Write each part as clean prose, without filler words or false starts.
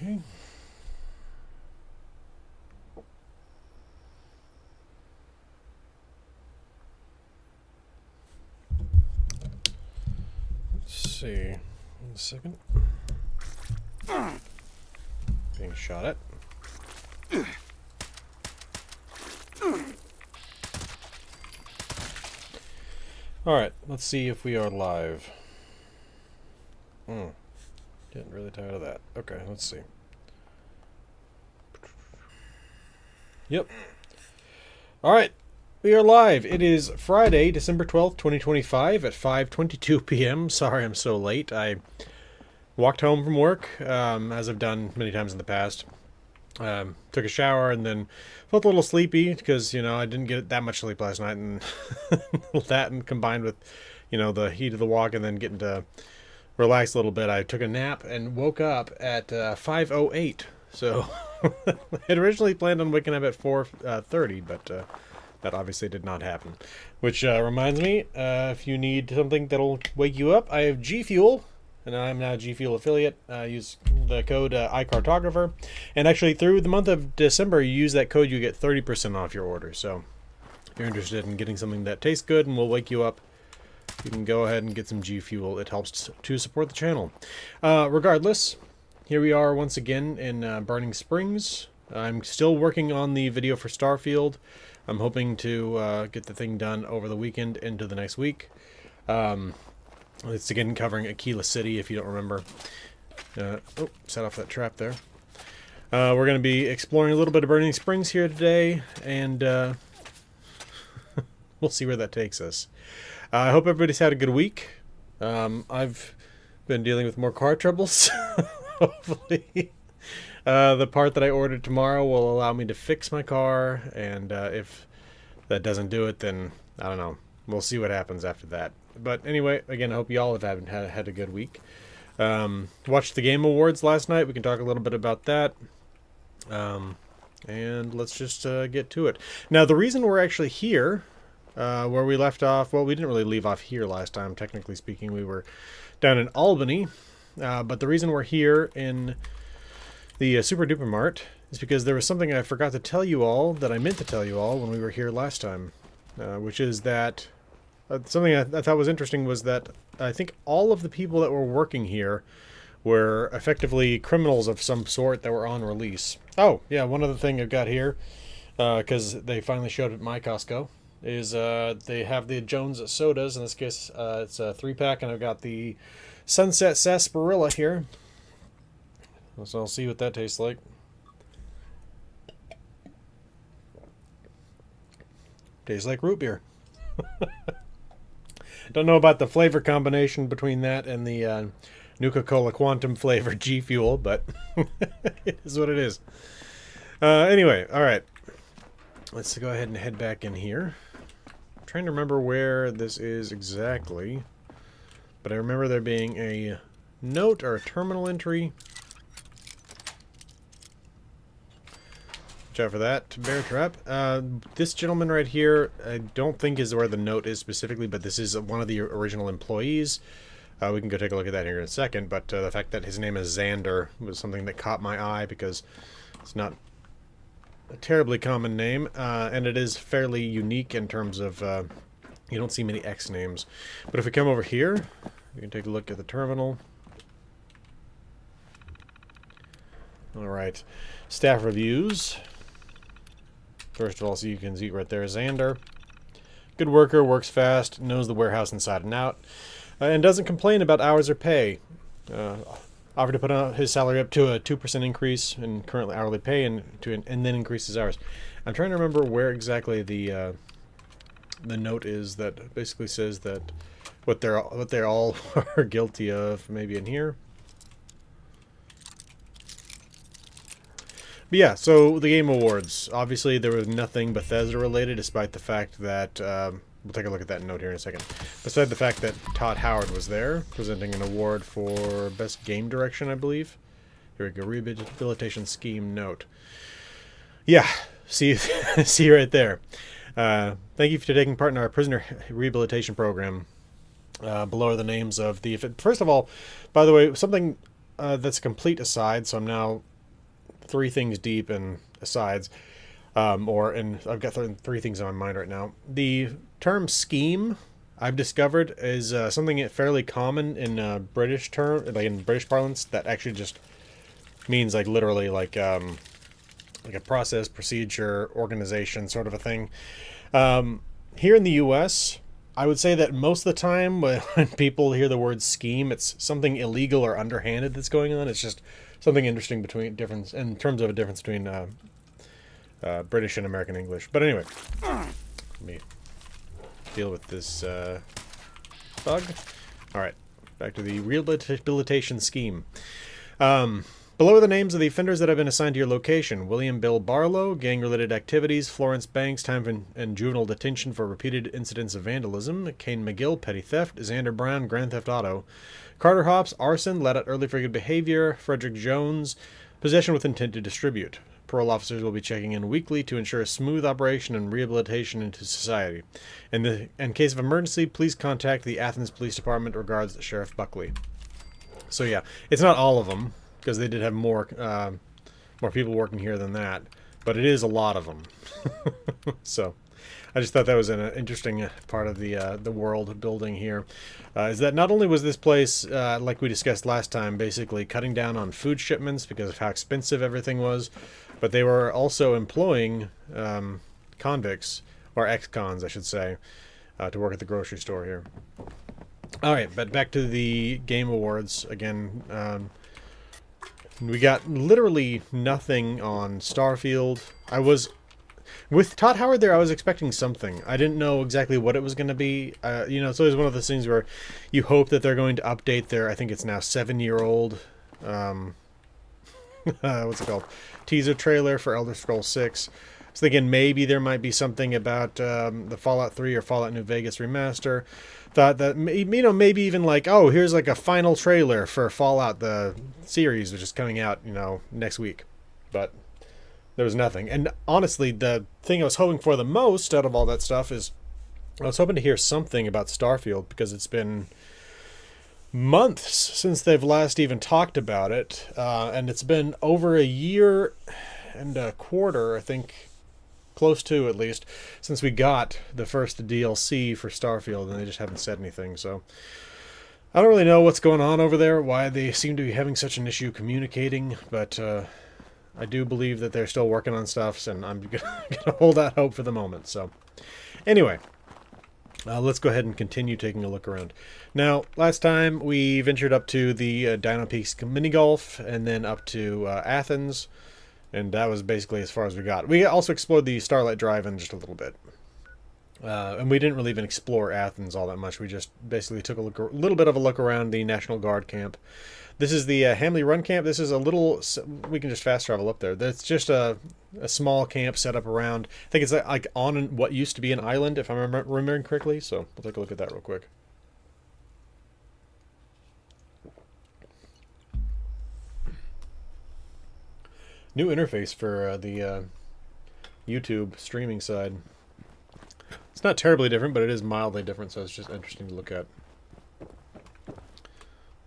Okay. Let's see. 1 second. Being shot at. Alright, let's see if we are live. Getting really tired of that. Okay, let's see. Yep. Alright, we are live. It is Friday, December 12th, 2025 at 5:22 p.m. Sorry I'm so late. I walked home from work, as I've done many times in the past. Took a shower and then felt a little sleepy because, I didn't get that much sleep last night, and that, and combined with, the heat of the walk and then getting to relax a little bit, I took a nap and woke up at 5:08. So I had originally planned on waking up at 4:30, but that obviously did not happen. Which reminds me, if you need something that'll wake you up, I have G Fuel. And I'm now a G Fuel affiliate. Use the code iCartographer. And actually, through the month of December, you use that code, you get 30% off your order. So if you're interested in getting something that tastes good and will wake you up, you can go ahead and get some G Fuel. It helps to support the channel. Regardless, here we are once again in Burning Springs. I'm still working on the video for Starfield. I'm hoping to get the thing done over the weekend into the next week. It's again covering Aquila City, if you don't remember. Set off that trap there. We're going to be exploring a little bit of Burning Springs here today, and we'll see where that takes us. I hope everybody's had a good week. I've been dealing with more car troubles. Hopefully the part that I ordered tomorrow will allow me to fix my car, and if that doesn't do it, then I don't know. We'll see what happens after that. But anyway, again, I hope you all have had a good week. Watched the Game Awards last night. We can talk a little bit about that. And let's just get to it. Now, the reason we're actually here, where we left off, well, we didn't really leave off here last time, technically speaking. We were down in Albany. But the reason we're here in the Super Duper Mart is because there was something I forgot to tell you all that I meant to tell you all when we were here last time. Which is that something I thought was interesting was that I think all of the people that were working here were effectively criminals of some sort that were on release. Oh, yeah, one other thing I've got here, because they finally showed at my Costco, is they have the Jones sodas. In this case, it's a 3-pack, and I've got the Sunset Sarsaparilla here. So I'll see what that tastes like. Tastes like root beer. Don't know about the flavor combination between that and the Nuka-Cola Quantum flavor G Fuel, but it is what it is. Anyway, all right. Let's go ahead and head back in here. I'm trying to remember where this is exactly, but I remember there being a note or a terminal entry. Watch out for that bear trap. This gentleman right here, I don't think is where the note is specifically, but this is one of the original employees. We can go take a look at that here in a second, but the fact that his name is Xander was something that caught my eye because it's not a terribly common name, and it is fairly unique in terms of you don't see many X names. But if we come over here, we can take a look at the terminal. All right, staff reviews. First of all, so you can see right there, Xander. Good worker, works fast, knows the warehouse inside and out, and doesn't complain about hours or pay. Offered to put his salary up to a 2% increase in currently hourly pay, and then increase his hours. I'm trying to remember where exactly the note is that basically says that what they're all are guilty of. Maybe in here. But yeah, so the Game Awards. Obviously, there was nothing Bethesda related, despite the fact that we'll take a look at that note here in a second. Besides the fact that Todd Howard was there, presenting an award for Best Game Direction, I believe. Here we go, Rehabilitation Scheme note. Yeah, see right there. Thank you for taking part in our prisoner rehabilitation program. Below are the names of the... First of all, by the way, something that's a complete aside, so I'm now three things deep and asides. And I've got three things on my mind right now. The term scheme, I've discovered, is something fairly common in British like in British parlance, that actually just means like literally like a process, procedure, organization, sort of a thing. Here in the U.S., I would say that most of the time when people hear the word scheme, it's something illegal or underhanded that's going on. It's just something interesting in terms of a difference between British and American English. But anyway, let me deal with this bug. All right, back to the rehabilitation scheme. Below are the names of the offenders that have been assigned to your location. William Bill Barlow, gang-related activities. Florence Banks, time in juvenile detention for repeated incidents of vandalism. Kane McGill, petty theft. Xander Brown, grand theft auto. Carter Hobbs, arson, let out early for good behavior. Frederick Jones, possession with intent to distribute. Parole officers will be checking in weekly to ensure a smooth operation and rehabilitation into society. In case of emergency, please contact the Athens Police Department. Regards, Sheriff Buckley. So yeah, it's not all of them, because they did have more people working here than that, but it is a lot of them. So I just thought that was an interesting part of the world building here. Is that not only was this place, like we discussed last time, basically cutting down on food shipments because of how expensive everything was, but they were also employing convicts, or ex-cons, I should say, to work at the grocery store here. All right, but back to the Game Awards again. We got literally nothing on Starfield. With Todd Howard there, I was expecting something. I didn't know exactly what it was going to be. It's always one of those things where you hope that they're going to update their, I think it's now 7-year-old, what's it called? Teaser trailer for Elder Scrolls 6. I was thinking maybe there might be something about the Fallout 3 or Fallout New Vegas remaster. Thought that, maybe even like, oh, here's like a final trailer for Fallout, the series, which is coming out, next week. But there was nothing. And honestly, the thing I was hoping for the most out of all that stuff is I was hoping to hear something about Starfield, because it's been months since they've last even talked about it. And it's been over a year and a quarter, I think, close to at least, since we got the first DLC for Starfield, and they just haven't said anything. So I don't really know what's going on over there, why they seem to be having such an issue communicating, but I do believe that they're still working on stuff, and I'm gonna hold out hope for the moment. So anyway, let's go ahead and continue taking a look around. Now, last time we ventured up to the Dino Peaks mini golf, and then up to Athens. And that was basically as far as we got. We also explored the Starlight Drive-In just a little bit. And we didn't really even explore Athens all that much. We just basically took a little bit of a look around the National Guard camp. This is the Hamley Run camp. This is a little... We can just fast travel up there. That's just a small camp set up around... I think it's like on what used to be an island, if I'm remembering correctly. So we'll take a look at that real quick. New interface for the YouTube streaming side. It's not terribly different, but it is mildly different, so it's just interesting to look at. I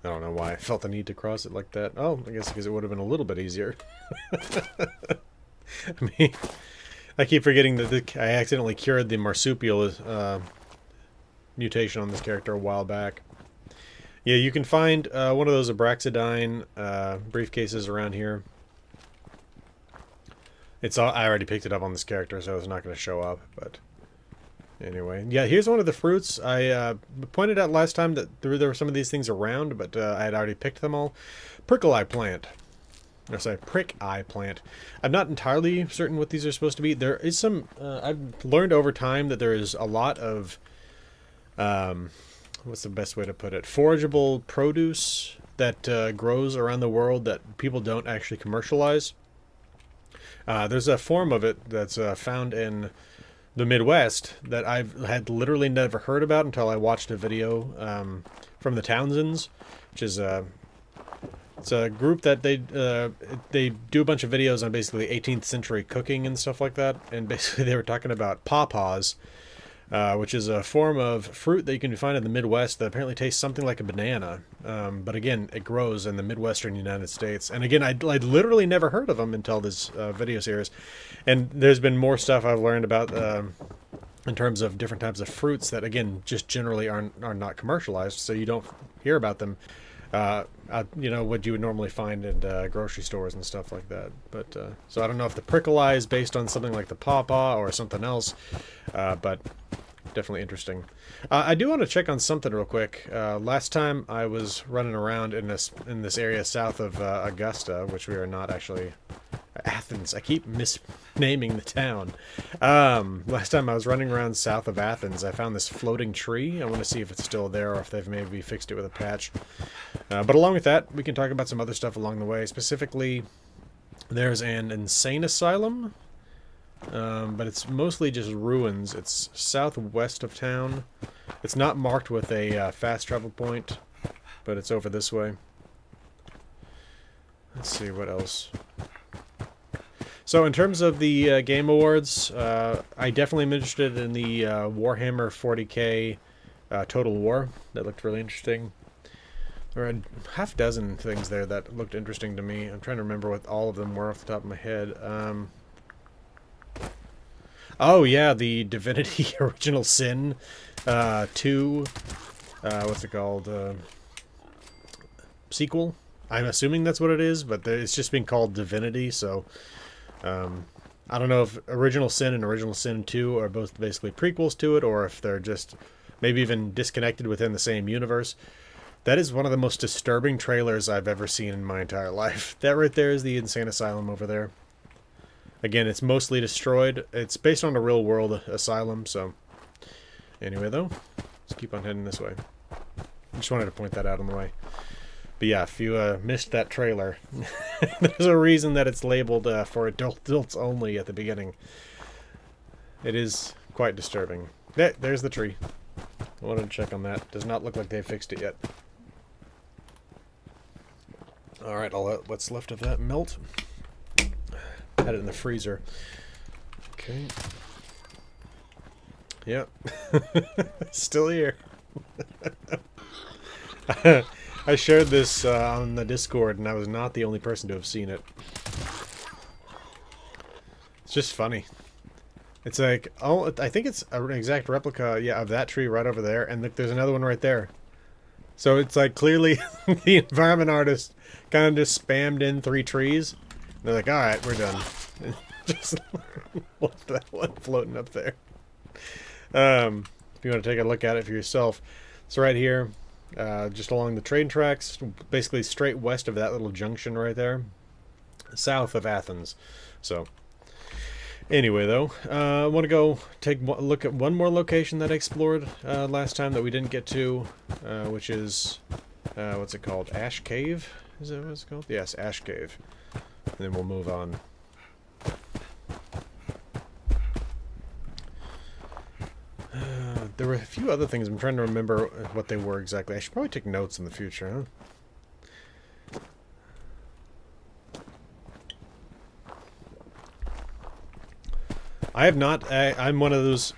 don't know why I felt the need to cross it like that. Oh, I guess because it would have been a little bit easier. I keep forgetting that I accidentally cured the marsupial mutation on this character a while back. Yeah, you can find one of those Abraxidine briefcases around here. I already picked it up on this character, so it's not going to show up, but anyway. Yeah, here's one of the fruits. I pointed out last time that there were some of these things around, but I had already picked them all. Prickle Eye Plant. Or sorry, Prick Eye Plant. I'm not entirely certain what these are supposed to be. There is some... I've learned over time that there is a lot of... what's the best way to put it? Forageable produce that grows around the world that people don't actually commercialize. There's a form of it that's found in the Midwest that I've had literally never heard about until I watched a video from the Townsends, which is it's a group that they do a bunch of videos on basically 18th century cooking and stuff like that. And basically they were talking about pawpaws, which is a form of fruit that you can find in the Midwest that apparently tastes something like a banana. But again, it grows in the Midwestern United States. And again, I'd literally never heard of them until this video series. And there's been more stuff I've learned about in terms of different types of fruits that, again, just generally are not commercialized, so you don't hear about them. What you would normally find in grocery stores and stuff like that. But so I don't know if the prickle eye is based on something like the pawpaw or something else, but definitely interesting. I do want to check on something real quick. Last time I was running around in this area south of Augusta, which we are not actually. Athens. I keep misnaming the town. Last time I was running around south of Athens, I found this floating tree. I want to see if it's still there or if they've maybe fixed it with a patch. But along with that, we can talk about some other stuff along the way. Specifically, there's an insane asylum, but it's mostly just ruins. It's southwest of town. It's not marked with a fast travel point, but it's over this way. Let's see what else. So in terms of the Game Awards, I definitely am interested in the Warhammer 40k Total War. That looked really interesting. There were a half dozen things there that looked interesting to me. I'm trying to remember what all of them were off the top of my head. Oh yeah, the Divinity Original Sin 2, what's it called? Sequel? I'm assuming that's what it is, but it's just being called Divinity, so... I don't know if Original Sin and Original Sin 2 are both basically prequels to it, or if they're just maybe even disconnected within the same universe. That is one of the most disturbing trailers I've ever seen in my entire life. That right there is the insane asylum over there. Again, it's mostly destroyed. It's based on a real-world asylum, so... Anyway, though, let's keep on heading this way. I just wanted to point that out on the way. But yeah, if you missed that trailer, there's a reason that it's labeled for adults only at the beginning. It is quite disturbing. There's the tree. I wanted to check on that. Does not look like they've fixed it yet. Alright, I'll let what's left of that melt. Had it in the freezer. Okay. Yep. Still here. I shared this on the Discord, and I was not the only person to have seen it. It's just funny. It's like, oh, I think it's an exact replica, yeah, of that tree right over there, and look, there's another one right there. So it's like, clearly, the environment artist kind of just spammed in 3 trees. And they're like, alright, we're done. And just left that one floating up there. If you want to take a look at it for yourself, it's right here. Just along the train tracks, basically straight west of that little junction right there, south of Athens. So, anyway, though, I want to go take a look at one more location that I explored last time that we didn't get to, which is, what's it called? Ash Cave? Is that what it's called? Yes, Ash Cave. And then we'll move on. There were a few other things. I'm trying to remember what they were exactly. I should probably take notes in the future, huh? I have not... I'm one of those...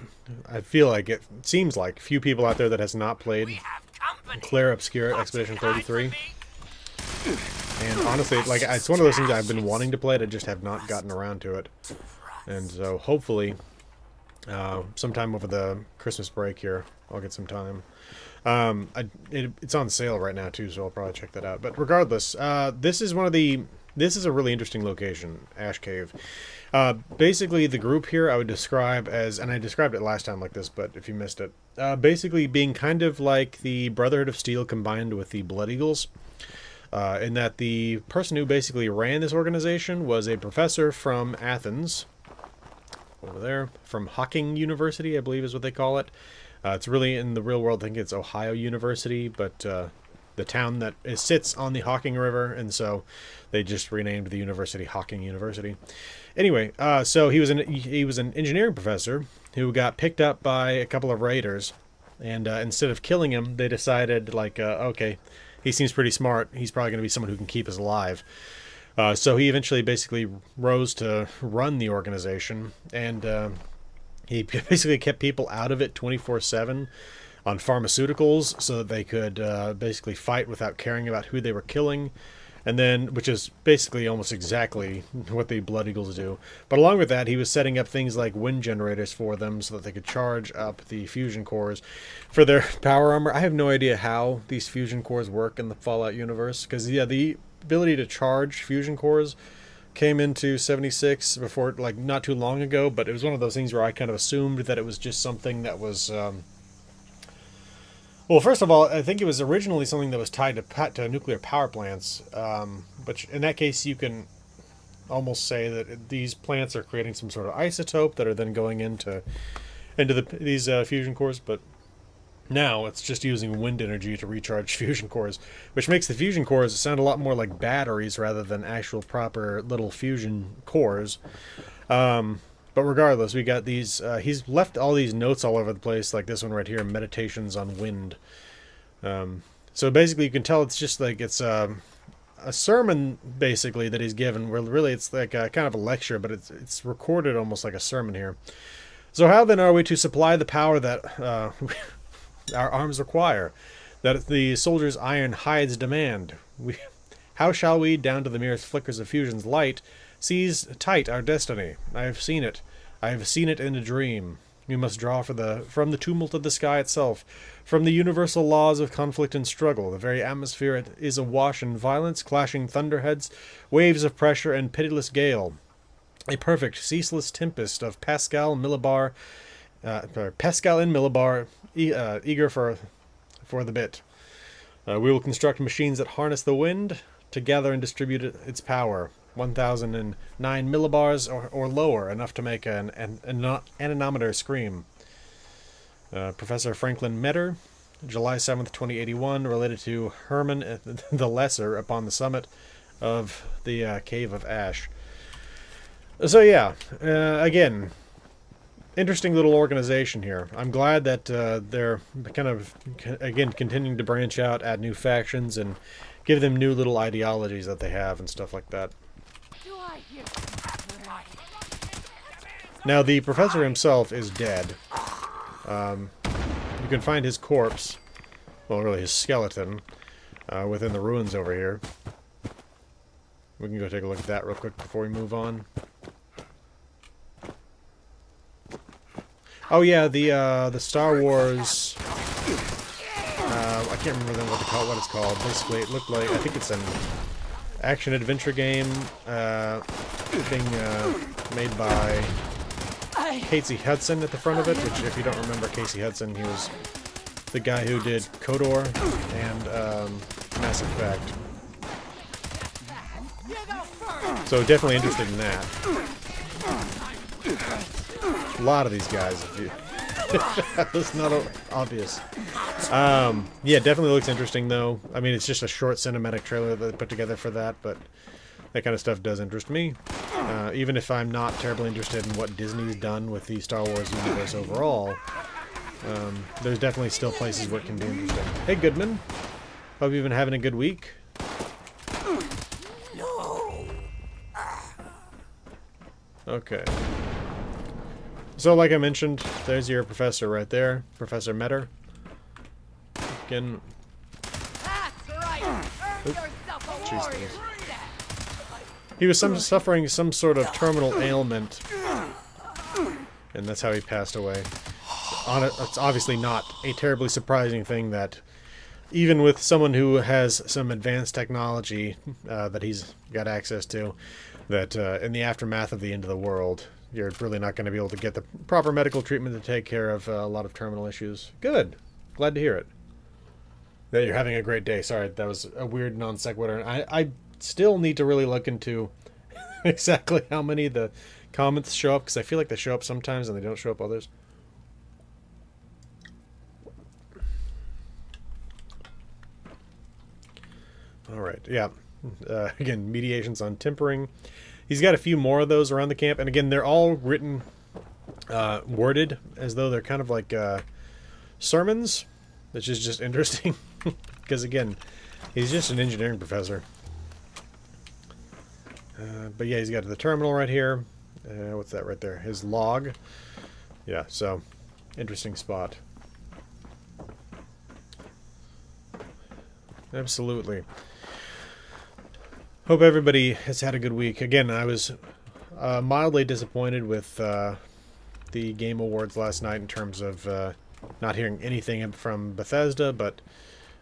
I feel like it seems like few people out there that has not played Claire Obscura Expedition 33. And honestly, like, it's one of those things I've been wanting to play, I just have not gotten around to it. And so, hopefully... sometime over the Christmas break here, I'll get some time. It's on sale right now too, so I'll probably check that out. But regardless, this is a really interesting location, Ash Cave. Basically, the group here I would describe as, and I described it last time like this, but if you missed it, basically being kind of like the Brotherhood of Steel combined with the Blood Eagles. In that the person who basically ran this organization was a professor from Athens. Over there, from Hocking University, I believe is what they call it. It's really, in the real world, I think it's Ohio University, but the town that sits on the Hocking River, and so they just renamed the university Hocking University. Anyway, so he was an engineering professor who got picked up by a couple of raiders, and instead of killing him, they decided, like, okay, he seems pretty smart, he's probably going to be someone who can keep us alive. So he eventually basically rose to run the organization, and He basically kept people out of it 24/7 on pharmaceuticals so that they could basically fight without caring about who they were killing. And then, which is basically almost exactly what the Blood Eagles do. But along with that, he was setting up things like wind generators for them so that they could charge up the fusion cores for their power armor. I have no idea how these fusion cores work in the Fallout universe, because, yeah, the ability to charge fusion cores came into 76 before, like, not too long ago, but it was one of those things where I kind of assumed that it was just something that was... well, first of all, I think it was originally something that was tied to nuclear power plants, but in that case you can almost say that these plants are creating some sort of isotope that are then going into these fusion cores, but now it's just using wind energy to recharge fusion cores, which makes the fusion cores sound a lot more like batteries rather than actual proper little fusion cores. But regardless, we got these, he's left all these notes all over the place, like this one right here, Meditations on Wind. So basically you can tell it's just like, it's a sermon, basically, that he's given, where really it's like a, kind of a lecture, but it's recorded almost like a sermon here. So how then are we to supply the power that our arms require, that the soldiers' iron hides demand? How shall we, down to the merest flickers of fusion's light, seize tight our destiny? I have seen it. I have seen it in a dream. We must draw from the tumult of the sky itself, from the universal laws of conflict and struggle. The very atmosphere is awash in violence, clashing thunderheads, waves of pressure, and pitiless gale. A perfect, ceaseless tempest of Pascal and Millibar, eager for the bit. We will construct machines that harness the wind to gather and distribute its power. 1,009 millibars or lower, enough to make an anemometer scream. Professor Franklin Metter, July 7th, 2081, related to Herman the Lesser upon the summit of the Cave of Ash. So yeah, again, interesting little organization here. I'm glad that they're kind of, again, continuing to branch out, add new factions, and give them new little ideologies that they have and stuff like that. Now, the professor himself is dead. You can find his corpse, well, really his skeleton, within the ruins over here. We can go take a look at that real quick before we move on. Oh yeah, the Star Wars... I can't remember what it's called. Basically, it looked like... I think it's an action-adventure game being made by Casey Hudson at the front of it, which, if you don't remember Casey Hudson, he was the guy who did KOTOR and Mass Effect. So definitely interested in that. A lot of these guys, if you... That's not obvious. Yeah, definitely looks interesting, though. I mean, it's just a short cinematic trailer that they put together for that, but that kind of stuff does interest me. Even if I'm not terribly interested in what Disney's done with the Star Wars universe overall, there's definitely still places where it can be interesting. Hey, Goodman. Hope you've been having a good week. Okay. So, like I mentioned, there's your professor right there, Professor Metter. Again. Jeez. He was suffering some sort of terminal ailment, and that's how he passed away. It's obviously not a terribly surprising thing that, even with someone who has some advanced technology that he's got access to, that in the aftermath of the end of the world, you're really not going to be able to get the proper medical treatment to take care of a lot of terminal issues. Good. Glad to hear it. That you're having a great day. Sorry, that was a weird non sequitur. I still need to really look into exactly how many of the comments show up, because I feel like they show up sometimes and they don't show up others. Alright, yeah. Again, mediations on tempering. He's got a few more of those around the camp, and again, they're all written, worded as though they're kind of like sermons, which is just interesting, because again, he's just an engineering professor. But yeah, he's got the terminal right here. What's that right there? His log. Yeah, so interesting spot. Absolutely. Hope everybody has had a good week. Again, I was mildly disappointed with the Game Awards last night in terms of not hearing anything from Bethesda, but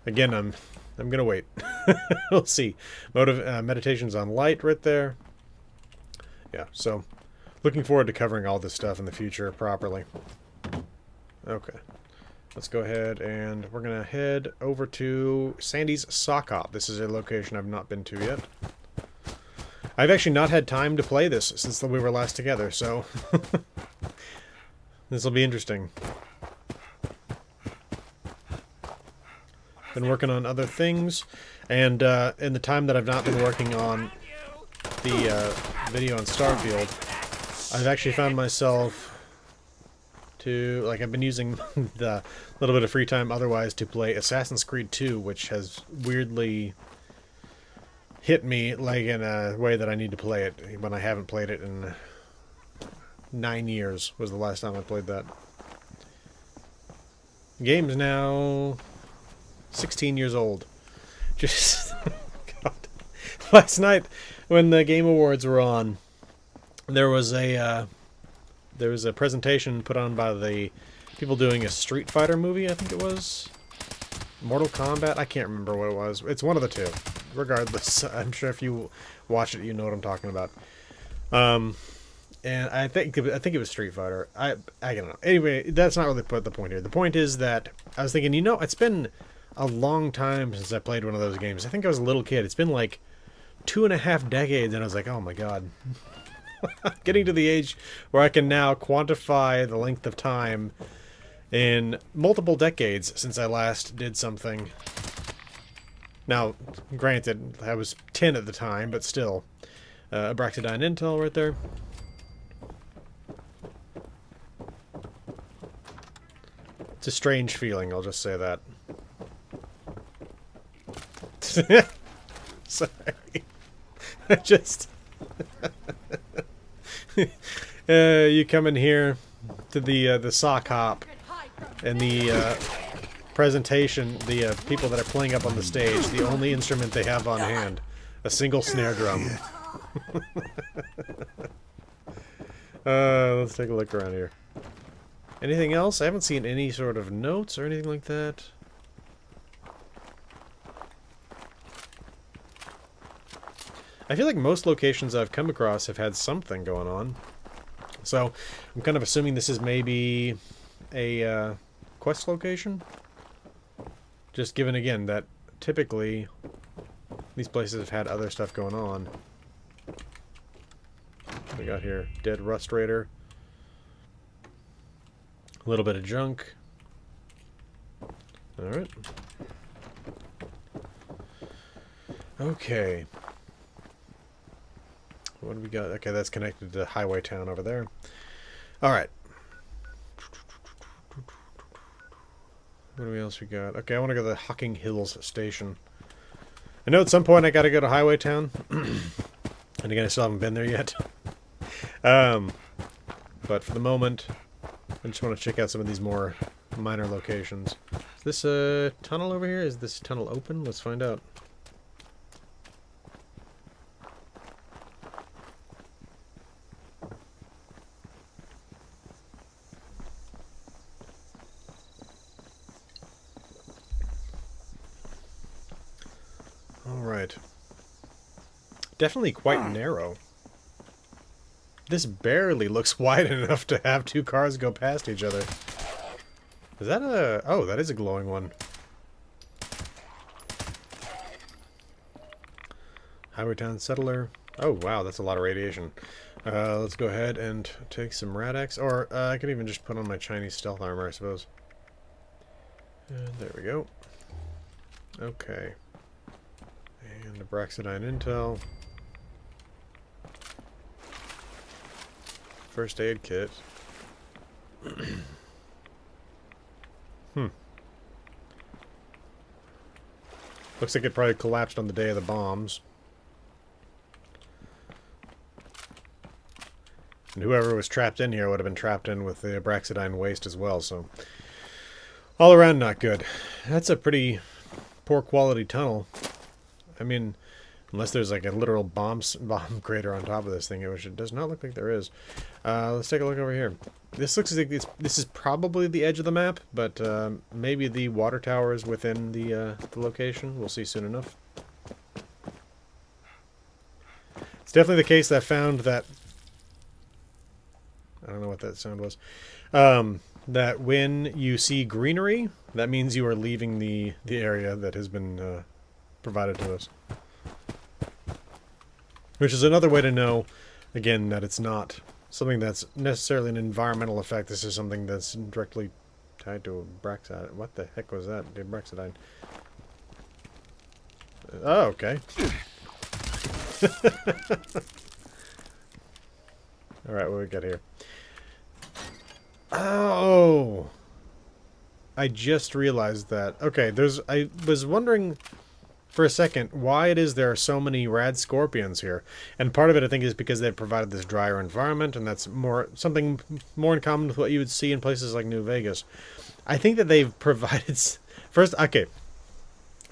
again, I'm gonna wait. We'll see. Meditations on Light right there. Yeah, so looking forward to covering all this stuff in the future properly. Okay. Let's go ahead and we're going to head over to Sandy's Sock Hop. This is a location I've not been to yet. I've actually not had time to play this since we were last together, so this will be interesting. Been working on other things, and in the time that I've not been working on the video on Starfield, I've actually found myself I've been using the little bit of free time otherwise to play Assassin's Creed 2, which has weirdly hit me like in a way that I need to play it when I haven't played it in 9 years was the last time I played that. The game's now 16 years old. Just God. Last night when the Game Awards were on, there was a presentation put on by the people doing a Street Fighter movie, I think it was. Mortal Kombat? I can't remember what it was. It's one of the two. Regardless, I'm sure if you watch it, you know what I'm talking about. And I think it was Street Fighter. I don't know. Anyway, that's not really the point here. The point is that I was thinking, it's been a long time since I played one of those games. I think I was a little kid. It's been like 2.5 decades, and I was like, oh my god. Getting to the age where I can now quantify the length of time in multiple decades since I last did something. Now, granted, I was 10 at the time, but still. Abraxadine Intel right there. It's a strange feeling, I'll just say that. Sorry. I just... you come in here to the sock hop and the presentation, the people that are playing up on the stage, the only instrument they have on hand, a single snare drum. Let's take a look around here. Anything else? I haven't seen any sort of notes or anything like that. I feel like most locations I've come across have had something going on. So, I'm kind of assuming this is maybe a quest location. Just given, again, that typically these places have had other stuff going on. What we got here? Dead Rust Raider. A little bit of junk. Alright. Okay. What do we got? Okay, that's connected to Highway Town over there. Alright. What else we got? Okay, I want to go to the Hocking Hills station. I know at some point I got to go to Highway Town. And again, I still haven't been there yet. But for the moment, I just want to check out some of these more minor locations. Is this a tunnel over here? Is this tunnel open? Let's find out. Alright. Definitely quite narrow. This barely looks wide enough to have two cars go past each other. Is that a... Oh, that is a glowing one. Highway Town Settler. Oh, wow, that's a lot of radiation. Let's go ahead and take some Rad-X. Or, I could even just put on my Chinese stealth armor, I suppose. And there we go. Okay. And Abraxadine Intel. First aid kit. Looks like it probably collapsed on the day of the bombs. And whoever was trapped in here would have been trapped in with the Abraxadine waste as well, so... all around not good. That's a pretty poor quality tunnel. I mean, unless there's like a literal bomb crater on top of this thing, which it does not look like there is. Let's take a look over here. This looks like this is probably the edge of the map, but maybe the water tower is within the location. We'll see soon enough. It's definitely the case that I found that... I don't know what that sound was. That when you see greenery, that means you are leaving the area that has been provided to us. Which is another way to know, again, that it's not something that's necessarily an environmental effect. This is something that's directly tied to Abraxadine. What the heck was that? The Abraxadine. Oh, okay. Alright, what we got here? Oh! I just realized that. Okay, I was wondering for a second why it is there are so many rad scorpions here. And part of it, I think, is because they've provided this drier environment, and that's something more in common with what you would see in places like New Vegas. I think that they've provided... First, okay,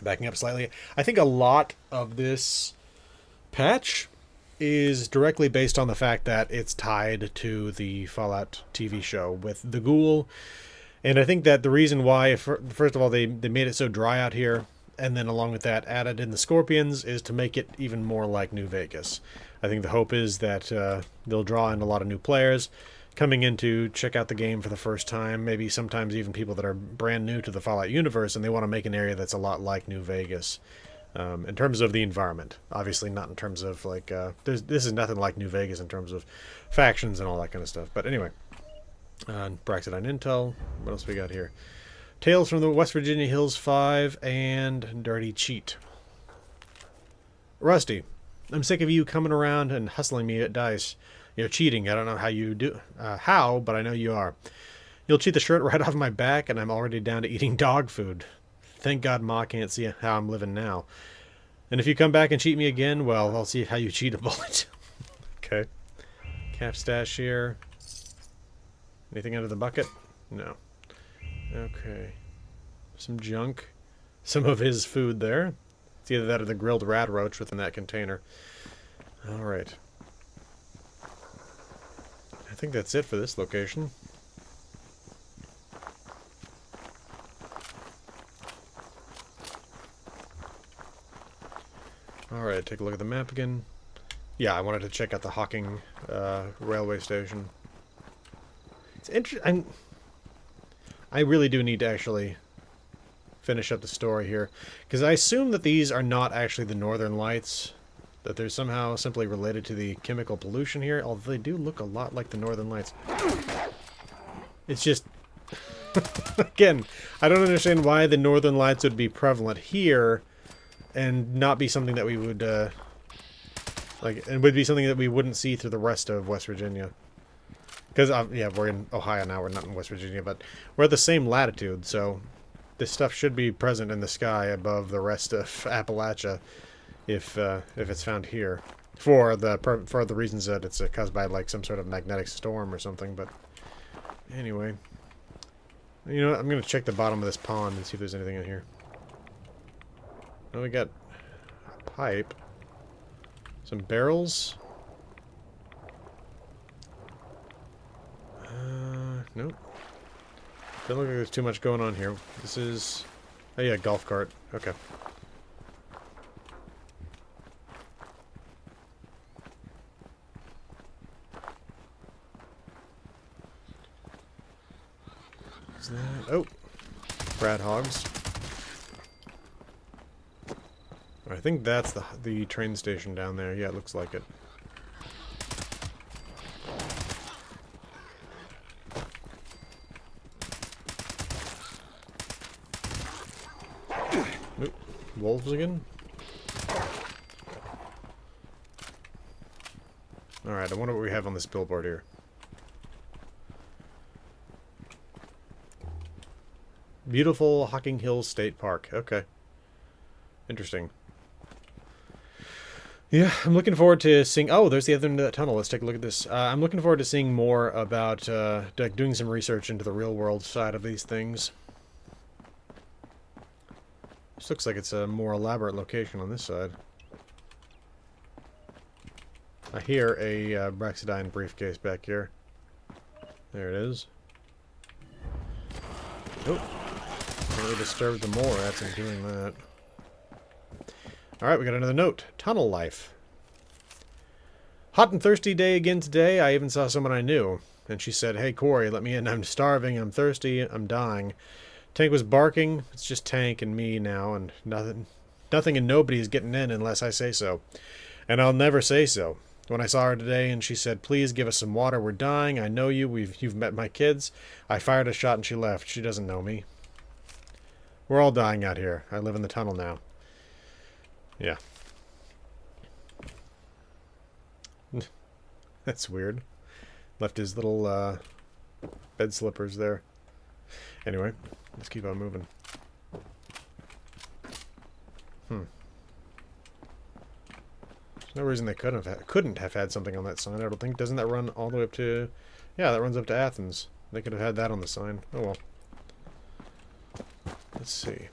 backing up slightly. I think a lot of this patch is directly based on the fact that it's tied to the Fallout TV show with the ghoul. And I think that the reason why, first of all, they made it so dry out here, and then along with that added in the scorpions, is to make it even more like New Vegas. I think the hope is that they'll draw in a lot of new players coming in to check out the game for the first time, maybe sometimes even people that are brand new to the Fallout universe, and they want to make an area that's a lot like New Vegas. In terms of the environment, obviously not in terms of like this is nothing like New Vegas in terms of factions and all that kind of stuff. But anyway, Abraxadine Intel. What else we got here? Tales from the West Virginia Hills 5 and Dirty Cheat. Rusty, I'm sick of you coming around and hustling me at dice. You're cheating. I don't know how you do but I know you are. You'll cheat the shirt right off my back, and I'm already down to eating dog food. Thank God Ma can't see how I'm living now. And if you come back and cheat me again, well, I'll see how you cheat a bullet. Okay. Cap stash here. Anything under the bucket? No. Okay. Some junk. Some of his food there. It's either that or the grilled rat roach within that container. Alright. I think that's it for this location. Alright, take a look at the map again. Yeah, I wanted to check out the Hawking railway station. It's interesting. I really do need to actually finish up the story here, because I assume that these are not actually the Northern Lights, that they're somehow simply related to the chemical pollution here, although they do look a lot like the Northern Lights. It's just... Again, I don't understand why the Northern Lights would be prevalent here and not be something that we would, like, it would be something that we wouldn't see through the rest of West Virginia. Because, yeah, we're in Ohio now, we're not in West Virginia, but we're at the same latitude, so this stuff should be present in the sky above the rest of Appalachia if it's found here. For the reasons that it's caused by, like, some sort of magnetic storm or something, but anyway. You know what, I'm going to check the bottom of this pond and see if there's anything in here. Oh, we got a pipe. Some barrels. Nope. Doesn't look like there's too much going on here. This is... Oh yeah, golf cart. Okay. Is that... Oh! Brad hogs. I think that's the train station down there. Yeah, it looks like it. Oop, wolves again? Alright, I wonder what we have on this billboard here. Beautiful Hocking Hills State Park. Okay. Interesting. Yeah, I'm looking forward to seeing... Oh, there's the other end of that tunnel. Let's take a look at this. I'm looking forward to seeing more about like doing some research into the real-world side of these things. This looks like it's a more elaborate location on this side. I hear a Brexidine briefcase back here. There it is. Oh, really disturbed the more as I'm doing that. Alright, we got another note. Tunnel life. Hot and thirsty day again today. I even saw someone I knew. And she said, "Hey, Corey, let me in. I'm starving. I'm thirsty. I'm dying." Tank was barking. It's just Tank and me now, and nothing and nobody is getting in unless I say so. And I'll never say so. When I saw her today and she said, "Please give us some water. We're dying. I know you. You've met my kids." I fired a shot and she left. She doesn't know me. We're all dying out here. I live in the tunnel now. Yeah. That's weird. Left his little bed slippers there. Anyway, let's keep on moving. There's no reason they couldn't have had something on that sign, I don't think. Doesn't that run all the way up to... Yeah, that runs up to Athens. They could have had that on the sign. Oh well. Let's see.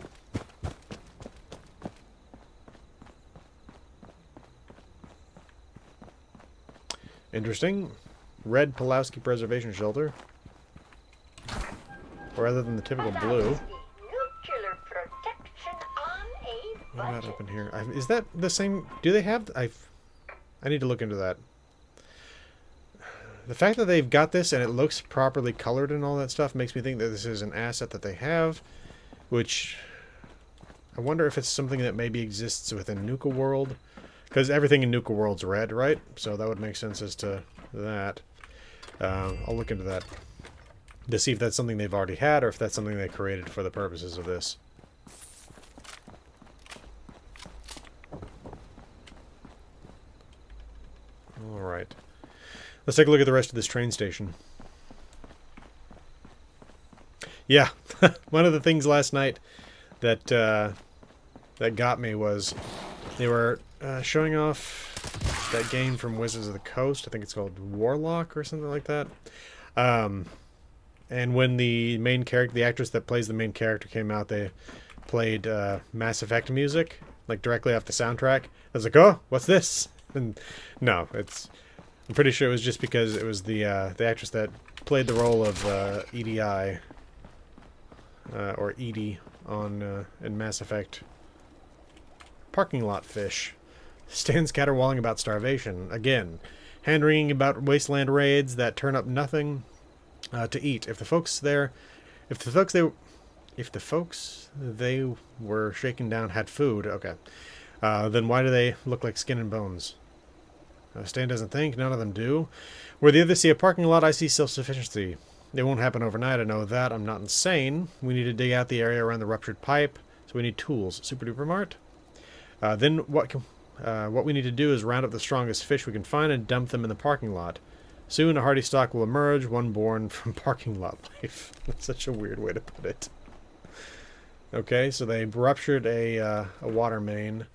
Interesting. Red Pulowski Preservation Shelter. Rather than the typical blue. What about up in here? Is that the same? Do they have... I need to look into that. The fact that they've got this and it looks properly colored and all that stuff makes me think that this is an asset that they have. Which... I wonder if it's something that maybe exists within Nuka World. Because everything in Nuka World's red, right? So that would make sense as to that. I'll look into that. To see if that's something they've already had, or if that's something they created for the purposes of this. Alright. Let's take a look at the rest of this train station. Yeah, one of the things last night that that got me was they were showing off that game from Wizards of the Coast. I think it's called Warlock or something like that. And when the main character, the actress that plays the main character came out, they played Mass Effect music, like directly off the soundtrack. I was like, oh, what's this? And no, I'm pretty sure it was just because it was the actress that played the role of EDI, or Edie on in Mass Effect. Parking lot fish. Stands caterwauling about starvation. Again, hand-wringing about wasteland raids that turn up nothing to eat. If the folks they were shaken down had food, okay, then why do they look like skin and bones? Stan doesn't think. None of them do. Where the others see a parking lot, I see self-sufficiency. It won't happen overnight, I know that. I'm not insane. We need to dig out the area around the ruptured pipe, so we need tools. Super duper mart. Then what we need to do is round up the strongest fish we can find and dump them in the parking lot. Soon a hardy stock will emerge, one born from parking lot life. That's such a weird way to put it. Okay, so they ruptured a water main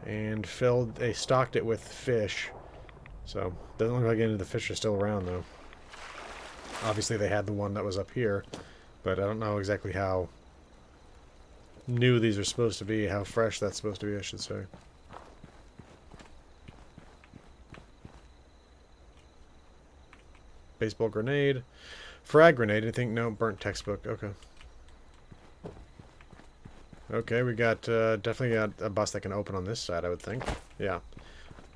and stocked it with fish. So, doesn't look like any of the fish are still around, though. Obviously they had the one that was up here, but I don't know exactly how new these are supposed to be, how fresh that's supposed to be, I should say. Baseball grenade. Frag grenade, I think. No, burnt textbook. Okay. Okay, we got, definitely got a bus that can open on this side, I would think. Yeah.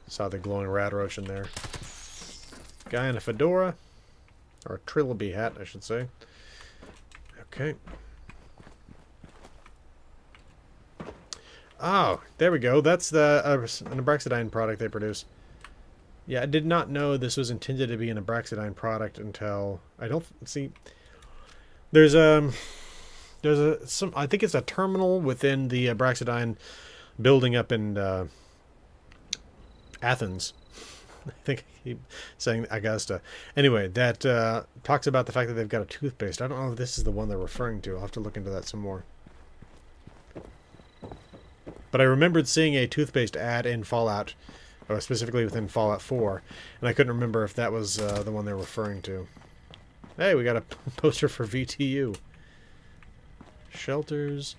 Saw the glowing rad roach in there. Guy in a fedora. Or a trilby hat, I should say. Okay. Oh, there we go. That's the an Abraxidine product they produce. Yeah, I did not know this was intended to be an Abraxidine product until I don't see. There's I think it's a terminal within the Abraxidine building up in Athens. I think I keep saying Augusta. Anyway, that talks about the fact that they've got a toothpaste. I don't know if this is the one they're referring to. I'll have to look into that some more. But I remembered seeing a toothpaste ad in Fallout, or specifically within Fallout 4, and I couldn't remember if that was the one they were referring to. Hey, we got a poster for VTU. Shelters.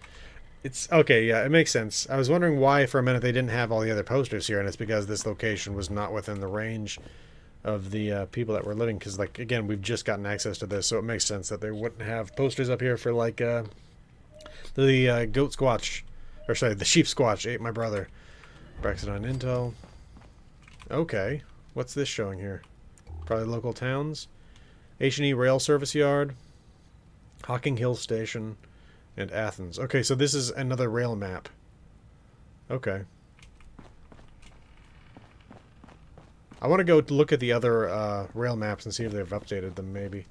It's okay, yeah, it makes sense. I was wondering why for a minute they didn't have all the other posters here, and it's because this location was not within the range of the people that were living, because, like, again, we've just gotten access to this, so it makes sense that they wouldn't have posters up here for, like, the goat squatch, or sorry, the sheep squatch ate my brother. Brexit on Intel. Okay, what's this showing here? Probably local towns. H&E Rail Service Yard, Hocking Hill Station, and Athens. Okay, so this is another rail map. Okay. I want to go look at the other rail maps and see if they've updated them, maybe.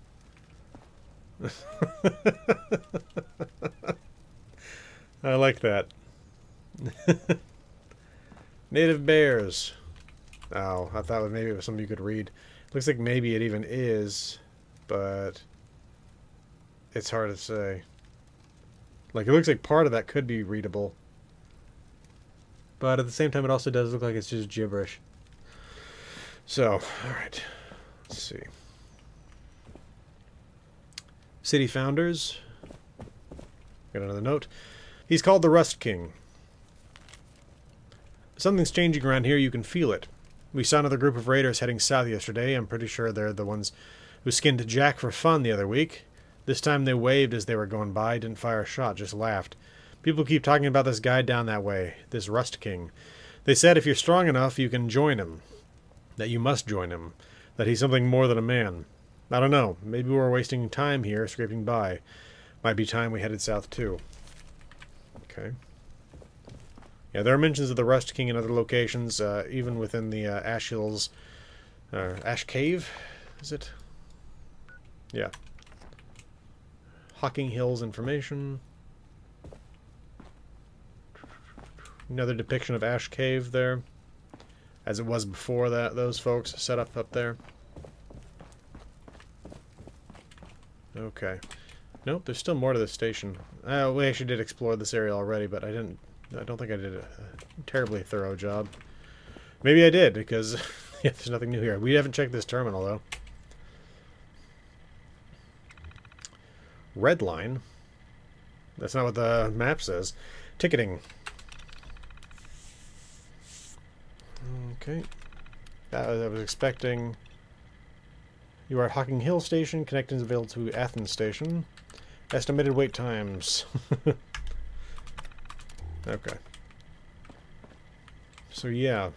I like that. Native bears. Oh, I thought maybe it was something you could read. Looks like maybe it even is, but it's hard to say. Like, it looks like part of that could be readable. But at the same time, it also does look like it's just gibberish. So, alright. Let's see. City founders. Got another note. He's called the Rust King. Something's changing around here, you can feel it. We saw another group of raiders heading south yesterday. I'm pretty sure they're the ones who skinned Jack for fun the other week. This time they waved as they were going by, didn't fire a shot, just laughed. People keep talking about this guy down that way, this Rust King. They said if you're strong enough, you can join him. That you must join him. That he's something more than a man. I don't know. Maybe we're wasting time here, scraping by. Might be time we headed south too. Okay. Yeah, there are mentions of the Rust King in other locations, even within the Ash Hills, Ash Cave, is it? Yeah. Hocking Hills information. Another depiction of Ash Cave there, as it was before that those folks set up there. Okay. Nope, there's still more to this station. We actually did explore this area already, but I don't think I did a terribly thorough job. Maybe I did, because yeah, there's nothing new here. We haven't checked this terminal, though. Red line. That's not what the map says. Ticketing. Okay. I was expecting... You are at Hocking Hill Station. Connections available to Athens Station. Estimated wait times. Okay. So, yeah.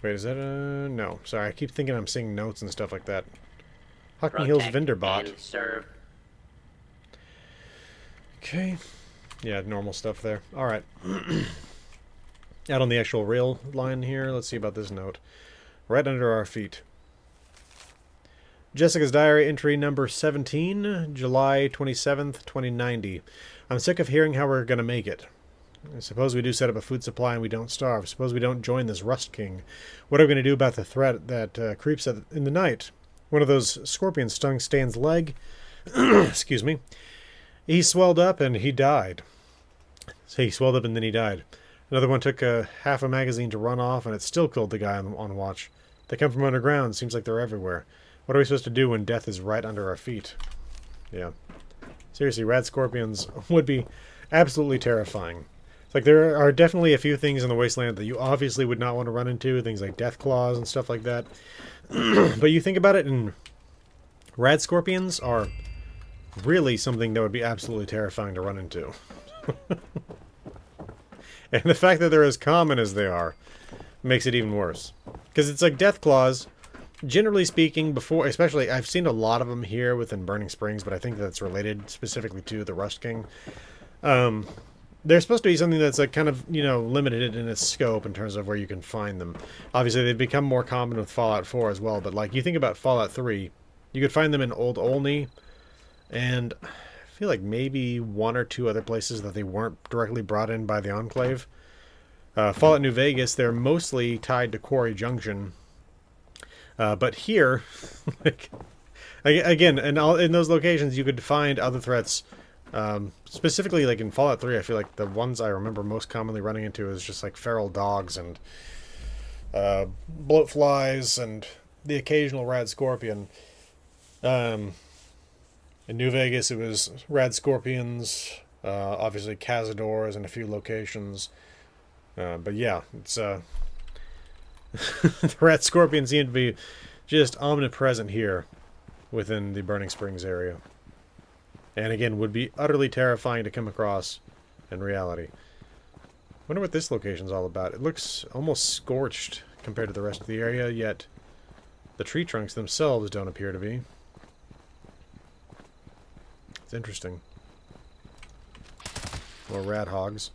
Wait, is that a... No. Sorry, I keep thinking I'm seeing notes and stuff like that. Hocking Hills vendor bot. Okay. Yeah, normal stuff there. Alright. Out on the actual rail line here, let's see about this note. Right under our feet. Jessica's diary entry number 17, July 27th, 2090. I'm sick of hearing how we're going to make it. Suppose we do set up a food supply and we don't starve. Suppose we don't join this Rust King. What are we going to do about the threat that creeps in the night? One of those scorpions stung Stan's leg. Excuse me. He swelled up and he died. So he swelled up and then he died. Another one took half a magazine to run off and it still killed the guy on watch. They come from underground. Seems like they're everywhere. What are we supposed to do when death is right under our feet? Yeah. Seriously, rad scorpions would be absolutely terrifying. It's like there are definitely a few things in the wasteland that you obviously would not want to run into. Things like death claws and stuff like that. But you think about it, and rad scorpions are really something that would be absolutely terrifying to run into. And the fact that they're as common as they are makes it even worse. Because it's like death claws, generally speaking, before, especially, I've seen a lot of them here within Burning Springs, but I think that's related specifically to the Rust King. They're supposed to be something that's like kind of, you know, limited in its scope in terms of where you can find them. Obviously, they've become more common with Fallout 4 as well, but like you think about Fallout 3, you could find them in Old Olney, and I feel like maybe one or two other places that they weren't directly brought in by the Enclave. Fallout New Vegas, they're mostly tied to Quarry Junction. But here, like, again, in those locations, you could find other threats Specifically, like in Fallout 3, I feel like the ones I remember most commonly running into is just like feral dogs and bloat flies and the occasional rad scorpion. In New Vegas, it was rad scorpions, obviously cazadors in a few locations. But yeah, it's the rad scorpions seem to be just omnipresent here within the Burning Springs area. And again, would be utterly terrifying to come across in reality. Wonder what this location's all about. It looks almost scorched compared to the rest of the area, yet the tree trunks themselves don't appear to be. It's interesting. More rad hogs.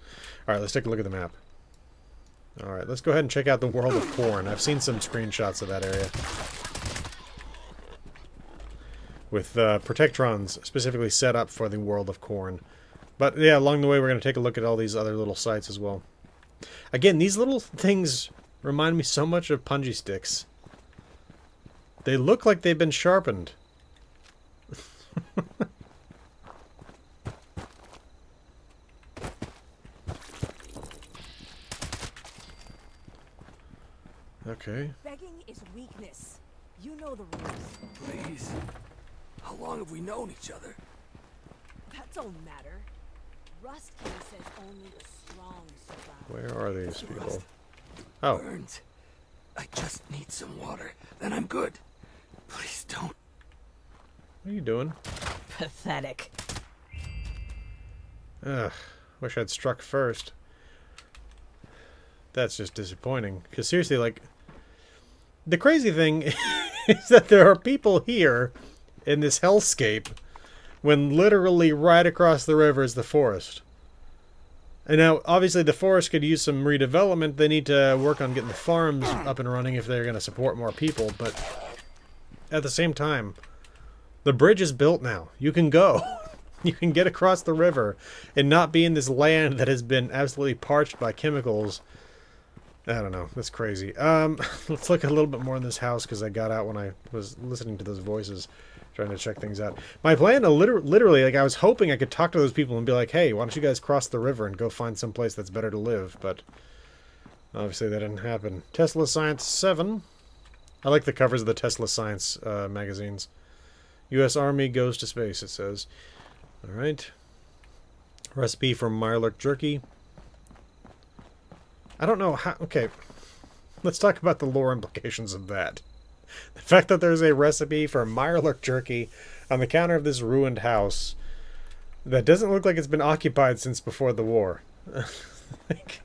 Alright, let's take a look at the map. Alright, let's go ahead and check out the World of Corn. I've seen some screenshots of that area. With protectrons specifically set up for the World of Corn. But yeah, along the way we're going to take a look at all these other little sites as well. Again, these little things remind me so much of punji sticks. They look like they've been sharpened. Okay. Begging is weakness. You know the rules. Please. How long have we known each other? That don't matter. Rust King says only the strong survive. Where are these people? Rust. Oh. Burns. I just need some water, then I'm good. Please don't. What are you doing? Pathetic. Ugh. Wish I'd struck first. That's just disappointing. Because seriously, like, the crazy thing is that there are people here in this hellscape when literally right across the river is the forest. And now, obviously, the forest could use some redevelopment. They need to work on getting the farms up and running if they're going to support more people. But at the same time, the bridge is built now. You can go. You can get across the river and not be in this land that has been absolutely parched by chemicals. I don't know. That's crazy. Let's look a little bit more in this house because I got out when I was listening to those voices, trying to check things out. My plan, literally, like I was hoping I could talk to those people and be like, hey, why don't you guys cross the river and go find some place that's better to live? But obviously that didn't happen. Tesla Science 7. I like the covers of the Tesla Science magazines. U.S. Army goes to space, it says. All right. Recipe for Mirelurk jerky. I don't know how... Okay, let's talk about the lore implications of that. The fact that there's a recipe for Mirelurk jerky on the counter of this ruined house that doesn't look like it's been occupied since before the war. Like,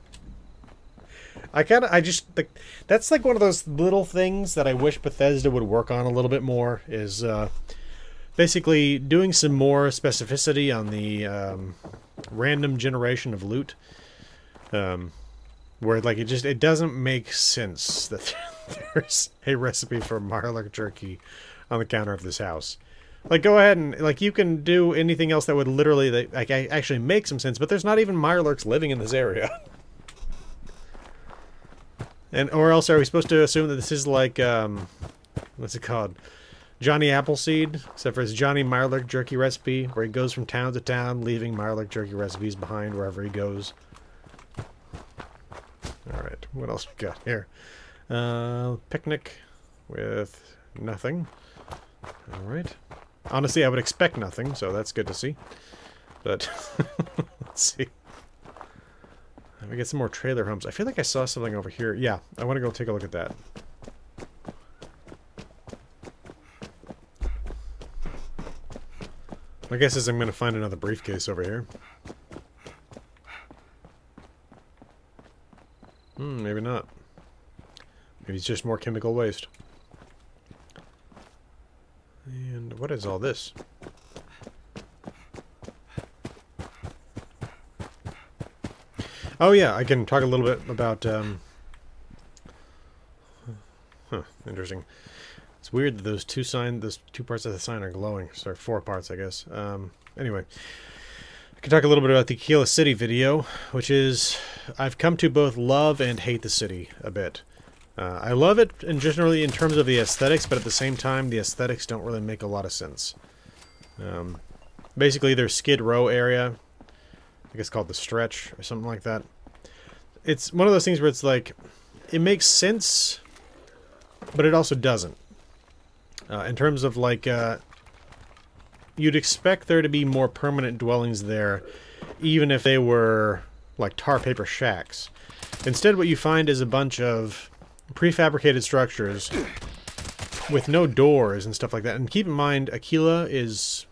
that's like one of those little things that I wish Bethesda would work on a little bit more, is basically doing some more specificity on the random generation of loot. Where, like, it doesn't make sense that there's a recipe for Mirelurk jerky on the counter of this house. Like, go ahead and, like, you can do anything else that would literally, like, actually make some sense, but there's not even Mirelurks living in this area. And, or else are we supposed to assume that this is like, what's it called? Johnny Appleseed, except for his Johnny Mirelurk jerky recipe, where he goes from town to town, leaving Mirelurk jerky recipes behind wherever he goes. Alright, what else we got here? Picnic with nothing. Alright. Honestly, I would expect nothing, so that's good to see. But, let's see. We get some more trailer homes. I feel like I saw something over here. Yeah, I want to go take a look at that. My guess is I'm going to find another briefcase over here. Maybe not. Maybe it's just more chemical waste. And what is all this? Oh yeah, I can talk a little bit about, interesting. It's weird that those two parts of the sign are glowing. Sorry, 4 parts, I guess. Anyway. I can talk a little bit about the Keela City video, which is, I've come to both love and hate the city a bit. I love it and generally in terms of the aesthetics, but at the same time, the aesthetics don't really make a lot of sense. Basically, their Skid Row area. I guess called the Stretch or something like that. It's one of those things where it's like, it makes sense, but it also doesn't. In terms of like, you'd expect there to be more permanent dwellings there, even if they were like tar paper shacks. Instead, what you find is a bunch of prefabricated structures with no doors and stuff like that. And keep in mind, Aquila is,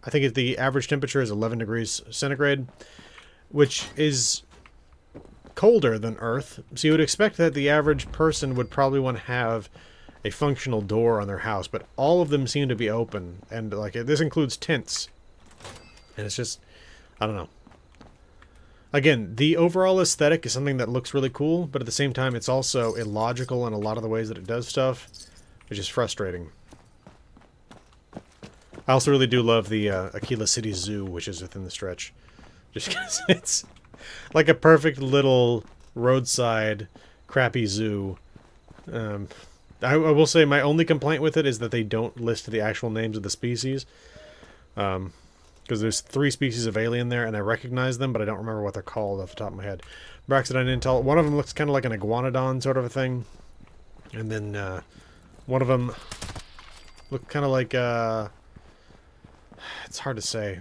I think the average temperature is 11 degrees centigrade, which is colder than Earth. So you would expect that the average person would probably want to have a functional door on their house, but all of them seem to be open. And like, this includes tents. And it's just, I don't know. Again, the overall aesthetic is something that looks really cool, but at the same time, it's also illogical in a lot of the ways that it does stuff, which is frustrating. I also really do love the Aquila City Zoo, which is within the Stretch. Just because it's like a perfect little roadside crappy zoo. I will say my only complaint with it is that they don't list the actual names of the species. Because there's 3 species of alien there, and I recognize them, but I don't remember what they're called off the top of my head. Braxton, I didn't tell. One of them looks kind of like an iguanodon sort of a thing. And then one of them looked kind of like... it's hard to say.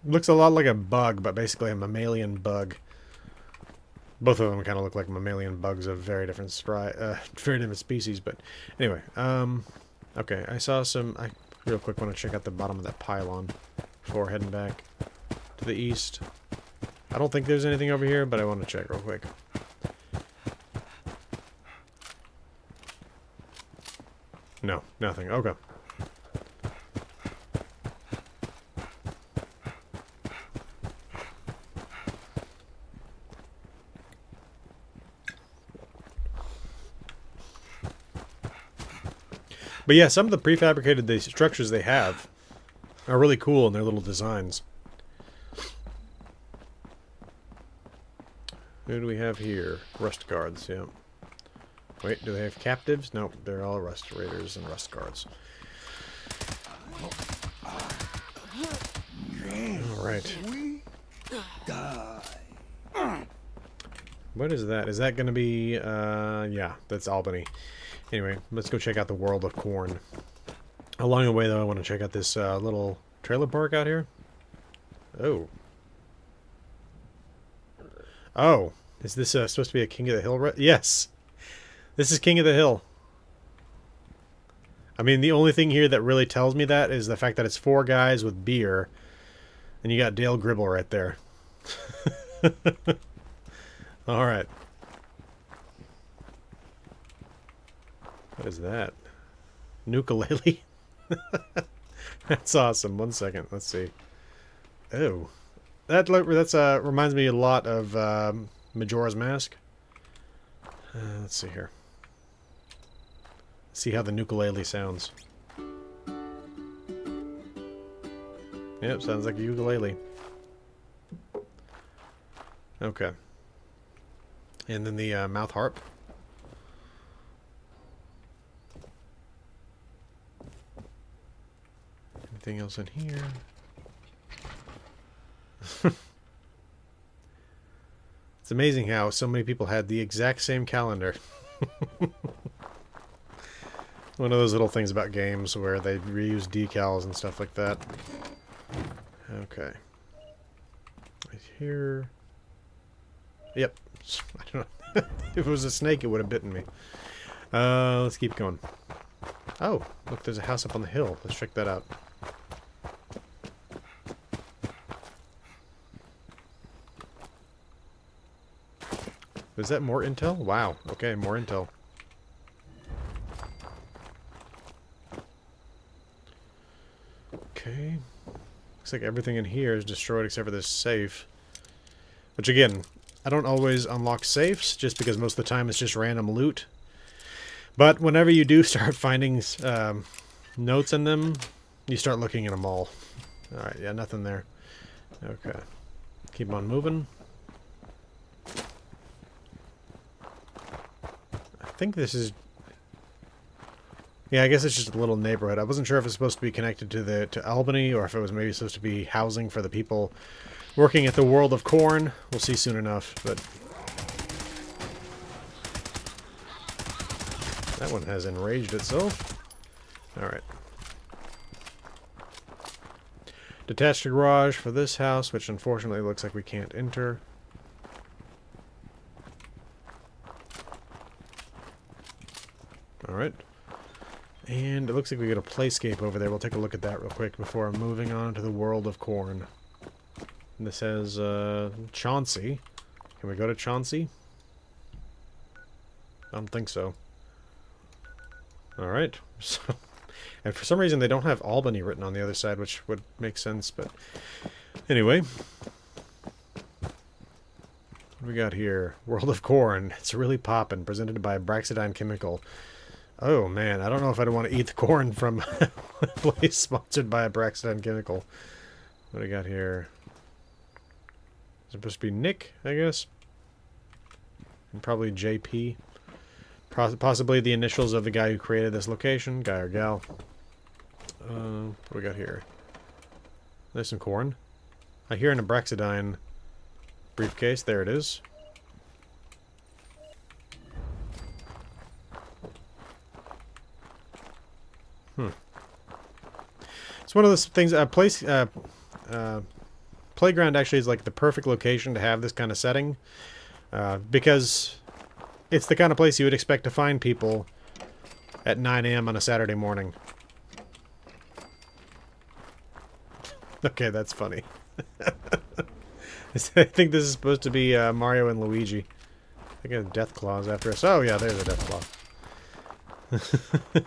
Looks a lot like a bug, but basically a mammalian bug. Both of them kind of look like mammalian bugs of very different species, but anyway. Okay, I saw some... I real quick want to check out the bottom of that pylon before heading back to the east. I don't think there's anything over here, but I want to check real quick. No, nothing. Okay. But yeah, some of the prefabricated structures they have are really cool in their little designs. Who do we have here? Rust guards, yeah. Wait, do they have captives? Nope, they're all restorators and rust guards. Alright. What is that? Is that going to be, yeah, that's Albany. Anyway, let's go check out the world of corn. Along the way, though, I want to check out this little trailer park out here. Oh. Oh. Is this supposed to be a King of the Hill? Yes. This is King of the Hill. I mean, the only thing here that really tells me that is the fact that it's 4 guys with beer. And you got Dale Gribble right there. Alright. What is that? Ukulele? That's awesome. 1 second. Let's see. Oh. That's reminds me a lot of Majora's Mask. Let's see here. See how the ukulele sounds. Yep, sounds like a ukulele. Okay. And then the mouth harp. Anything else in here? It's amazing how so many people had the exact same calendar. One of those little things about games where they reuse decals and stuff like that. Okay. Right here. Yep. I don't know. If it was a snake, it would have bitten me. Let's keep going. Oh, look, there's a house up on the hill. Let's check that out. Is that more intel? Wow. Okay, more intel. Okay. Looks like everything in here is destroyed except for this safe. Which, again, I don't always unlock safes, just because most of the time it's just random loot. But whenever you do start finding notes in them, you start looking in them all. Alright, yeah, nothing there. Okay. Keep on moving. I think this is... Yeah, I guess it's just a little neighborhood. I wasn't sure if it's supposed to be connected to Albany, or if it was maybe supposed to be housing for the people working at the World of Corn. We'll see soon enough, but that one has enraged itself. Alright. Detached garage for this house, which unfortunately looks like we can't enter. Alright. And it looks like we get a playscape over there. We'll take a look at that real quick before moving on to the World of Corn. And this has, Chauncey. Can we go to Chauncey? I don't think so. Alright. So, and for some reason they don't have Albany written on the other side, which would make sense, but... Anyway. What we got here? World of Corn. It's really poppin'. Presented by Braxidine Chemical. Oh, man. I don't know if I'd want to eat the corn from a place sponsored by a Braxidine Chemical. What do we got here? Is it supposed to be Nick, I guess? And probably JP. Possibly the initials of the guy who created this location. Guy or gal. What do we got here? There's some corn. I hear an Abraxidine briefcase. There it is. It's one of those things. Playground actually is like the perfect location to have this kind of setting, because it's the kind of place you would expect to find people at 9 a.m. on a Saturday morning. Okay, that's funny. I think this is supposed to be Mario and Luigi. I got a death claws after us. Oh yeah, there's a death claw.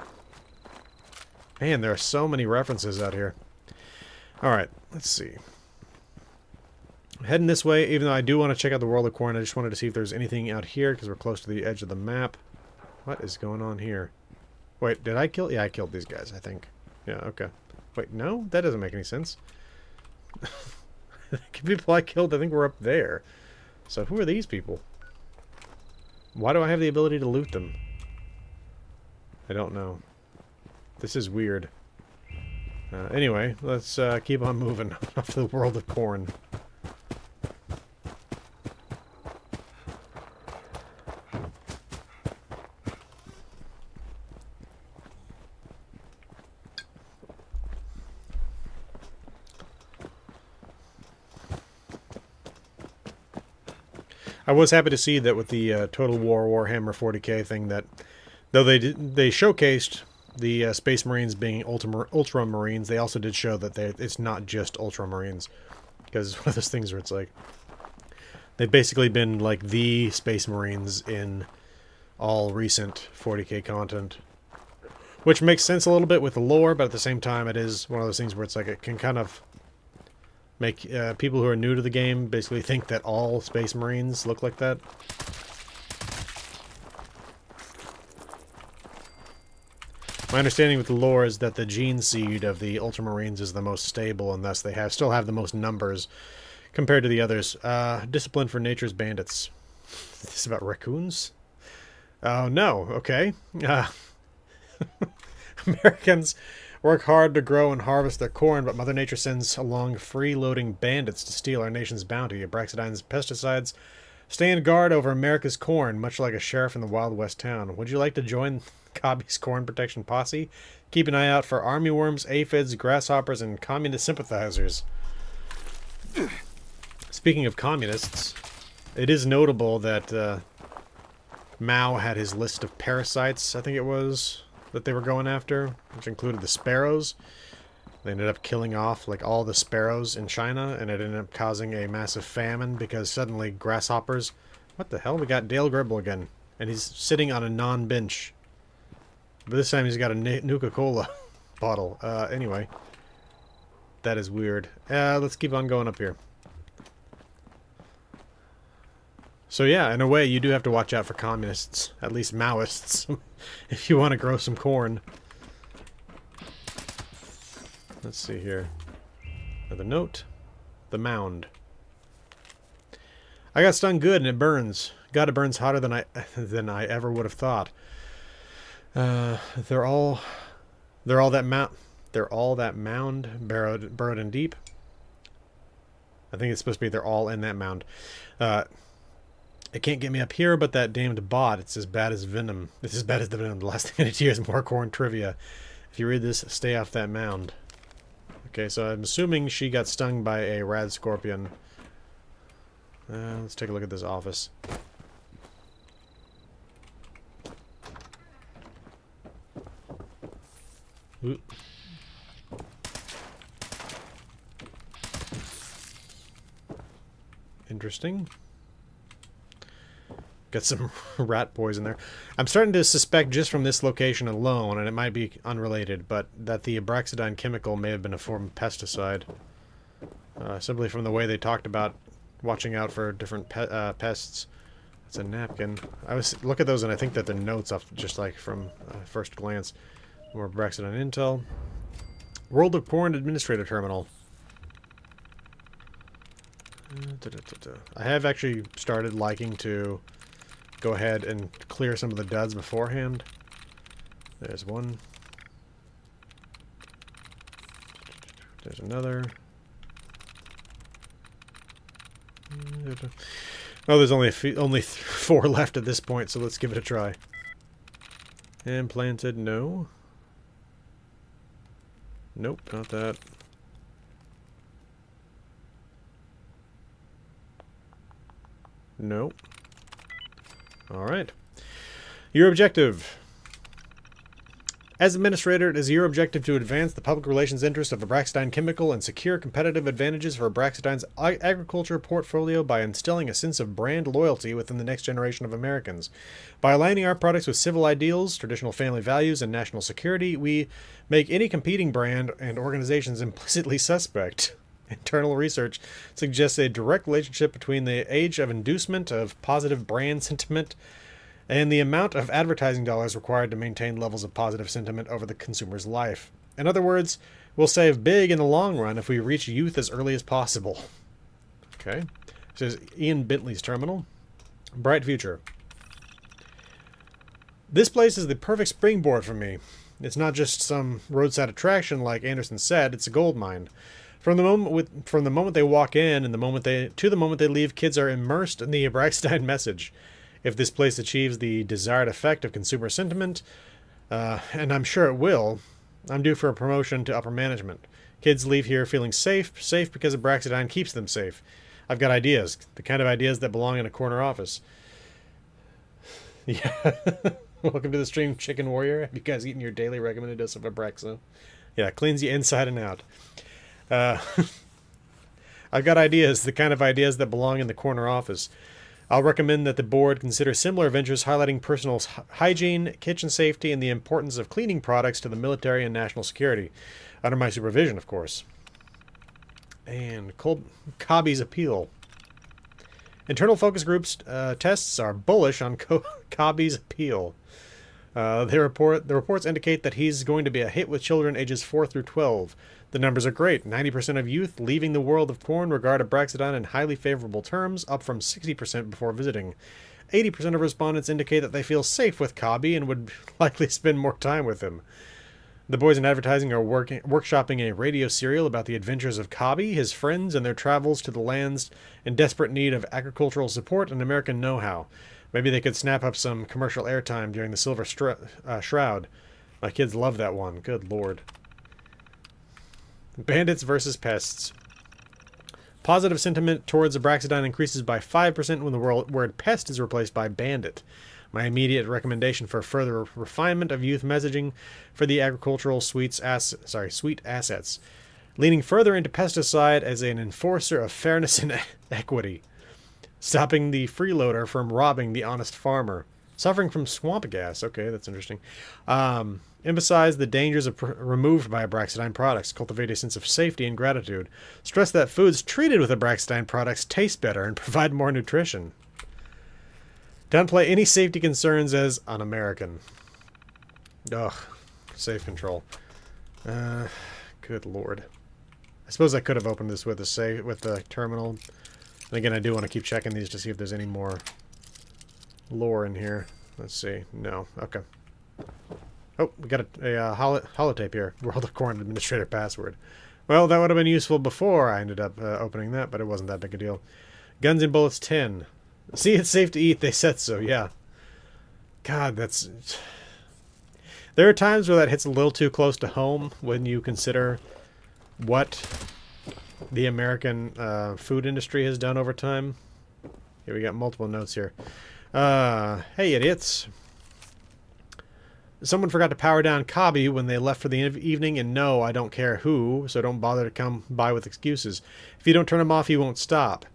Man, there are so many references out here. Alright, let's see. Heading this way, even though I do want to check out the World of Corn, I just wanted to see if there's anything out here, because we're close to the edge of the map. What is going on here? Wait, did I kill? Yeah, I killed these guys, I think. Yeah, okay. Wait, no? That doesn't make any sense. The people I killed, I think were up there. So who are these people? Why do I have the ability to loot them? I don't know. This is weird. Anyway, let's keep on moving off to the World of Corn. I was happy to see that with the Total War Warhammer 40k thing, that though they showcased the Space Marines being Ultramarines, they also did show that it's not just Ultramarines, because it's one of those things where it's like they've basically been like the Space Marines in all recent 40k content, which makes sense a little bit with the lore, but at the same time it is one of those things where it's like it can kind of make people who are new to the game basically think that all Space Marines look like that. My understanding with the lore is that the gene seed of the Ultramarines is the most stable, and thus they still have the most numbers compared to the others. Discipline for Nature's Bandits. Is this about raccoons? Oh, no. Okay. Americans work hard to grow and harvest their corn, but Mother Nature sends along freeloading bandits to steal our nation's bounty. Abraxidine's pesticides stand guard over America's corn, much like a sheriff in the Wild West town. Would you like to join Cobby's Corn Protection Posse? Keep an eye out for army worms, aphids, grasshoppers, and communist sympathizers. Speaking of communists, it is notable that Mao had his list of parasites, I think it was, that they were going after, which included the sparrows. They ended up killing off like all the sparrows in China, and it ended up causing a massive famine because suddenly grasshoppers... What the hell? We got Dale Gribble again, and he's sitting on a non-bench. But this time he's got a Nuka-Cola bottle. Anyway. That is weird. Let's keep on going up here. So yeah, in a way, you do have to watch out for communists. At least Maoists. If you want to grow some corn. Let's see here. Another note. The mound. I got stung good and it burns. God, it burns hotter than I ever would have thought. They're all they're all that mount they're all that mound burrowed in deep. I think it's supposed to be they're all in that mound. It can't get me up here, but that damned bot, it's as bad as venom. It's as bad as the venom. The last thing I need to hear is more corn trivia. If you read this, stay off that mound. Okay, so I'm assuming she got stung by a rad scorpion. Let's take a look at this office. Ooh. Interesting. Got some rat poison there. I'm starting to suspect just from this location alone, and it might be unrelated, but that the abraxidine chemical may have been a form of pesticide. Simply from the way they talked about watching out for different pests. It's a napkin. Look at those, and I think that they're notes off just like from first glance. More abraxidine intel. World of Porn Administrator Terminal. I have actually started liking to go ahead and clear some of the duds beforehand. There's one. There's another. Oh, there's only 4 left at this point, so let's give it a try. Implanted, no. Nope, not that. Nope. Alright. Your objective. As administrator, it is your objective to advance the public relations interest of Abraxidine Chemical and secure competitive advantages for Abraxidine's agriculture portfolio by instilling a sense of brand loyalty within the next generation of Americans. By aligning our products with civil ideals, traditional family values, and national security, we make any competing brand and organizations implicitly suspect. Internal research suggests a direct relationship between the age of inducement of positive brand sentiment and the amount of advertising dollars required to maintain levels of positive sentiment over the consumer's life. In other words, we'll save big in the long run if we reach youth as early as possible. Okay. This is Ian Bentley's terminal. Bright future. This place is the perfect springboard for me. It's not just some roadside attraction like Anderson said, it's a gold mine. From the moment they walk in and the moment they leave, kids are immersed in the Abraxidine message. If this place achieves the desired effect of consumer sentiment, and I'm sure it will, I'm due for a promotion to upper management. Kids leave here feeling safe because Abraxidine keeps them safe. I've got ideas, the kind of ideas that belong in a corner office. Yeah. Welcome to the stream, Chicken Warrior. Have you guys eaten your daily recommended dose of Abraxo? Yeah, cleans you inside and out. I've got ideas, the kind of ideas that belong in the corner office. I'll recommend that the board consider similar ventures highlighting personal hygiene, kitchen safety, and the importance of cleaning products to the military and national security. Under my supervision, of course. And Cobby's appeal. Internal focus groups tests are bullish on Cobby's appeal. The reports indicate that he's going to be a hit with children ages 4 through 12. The numbers are great. 90% of youth leaving the world of porn regard Abraxidine in highly favorable terms, up from 60% before visiting. 80% of respondents indicate that they feel safe with Cobby and would likely spend more time with him. The boys in advertising are workshopping a radio serial about the adventures of Cobby, his friends, and their travels to the lands in desperate need of agricultural support and American know-how. Maybe they could snap up some commercial airtime during the Silver Shroud. My kids love that one. Good lord. Bandits versus pests. Positive sentiment towards Abraxidine increases by 5% when the word pest is replaced by bandit. My immediate recommendation for further refinement of youth messaging for the agricultural sweet assets. Leaning further into pesticide as an enforcer of fairness and equity. Stopping the freeloader from robbing the honest farmer. Suffering from swamp gas. Okay, that's interesting. Emphasize the dangers removed by Abraxidine products. Cultivate a sense of safety and gratitude. Stress that foods treated with Abraxidine products taste better and provide more nutrition. Downplay any safety concerns as un-American. Ugh. Safe control. Good lord. I suppose I could have opened this with the terminal. And again, I do want to keep checking these to see if there's any more lore in here. Let's see. No. Okay. Oh, we got a holotape here. World of Corn Administrator password. Well, that would have been useful before I ended up opening that, but it wasn't that big a deal. Guns and bullets 10. See, it's safe to eat. They said so, yeah. God, that's... There are times where that hits a little too close to home when you consider what the American food industry has done over time. Here, we got multiple notes here. Hey, idiots. Someone forgot to power down Cobby when they left for the evening, and no, I don't care who, so don't bother to come by with excuses. If you don't turn him off, he won't stop.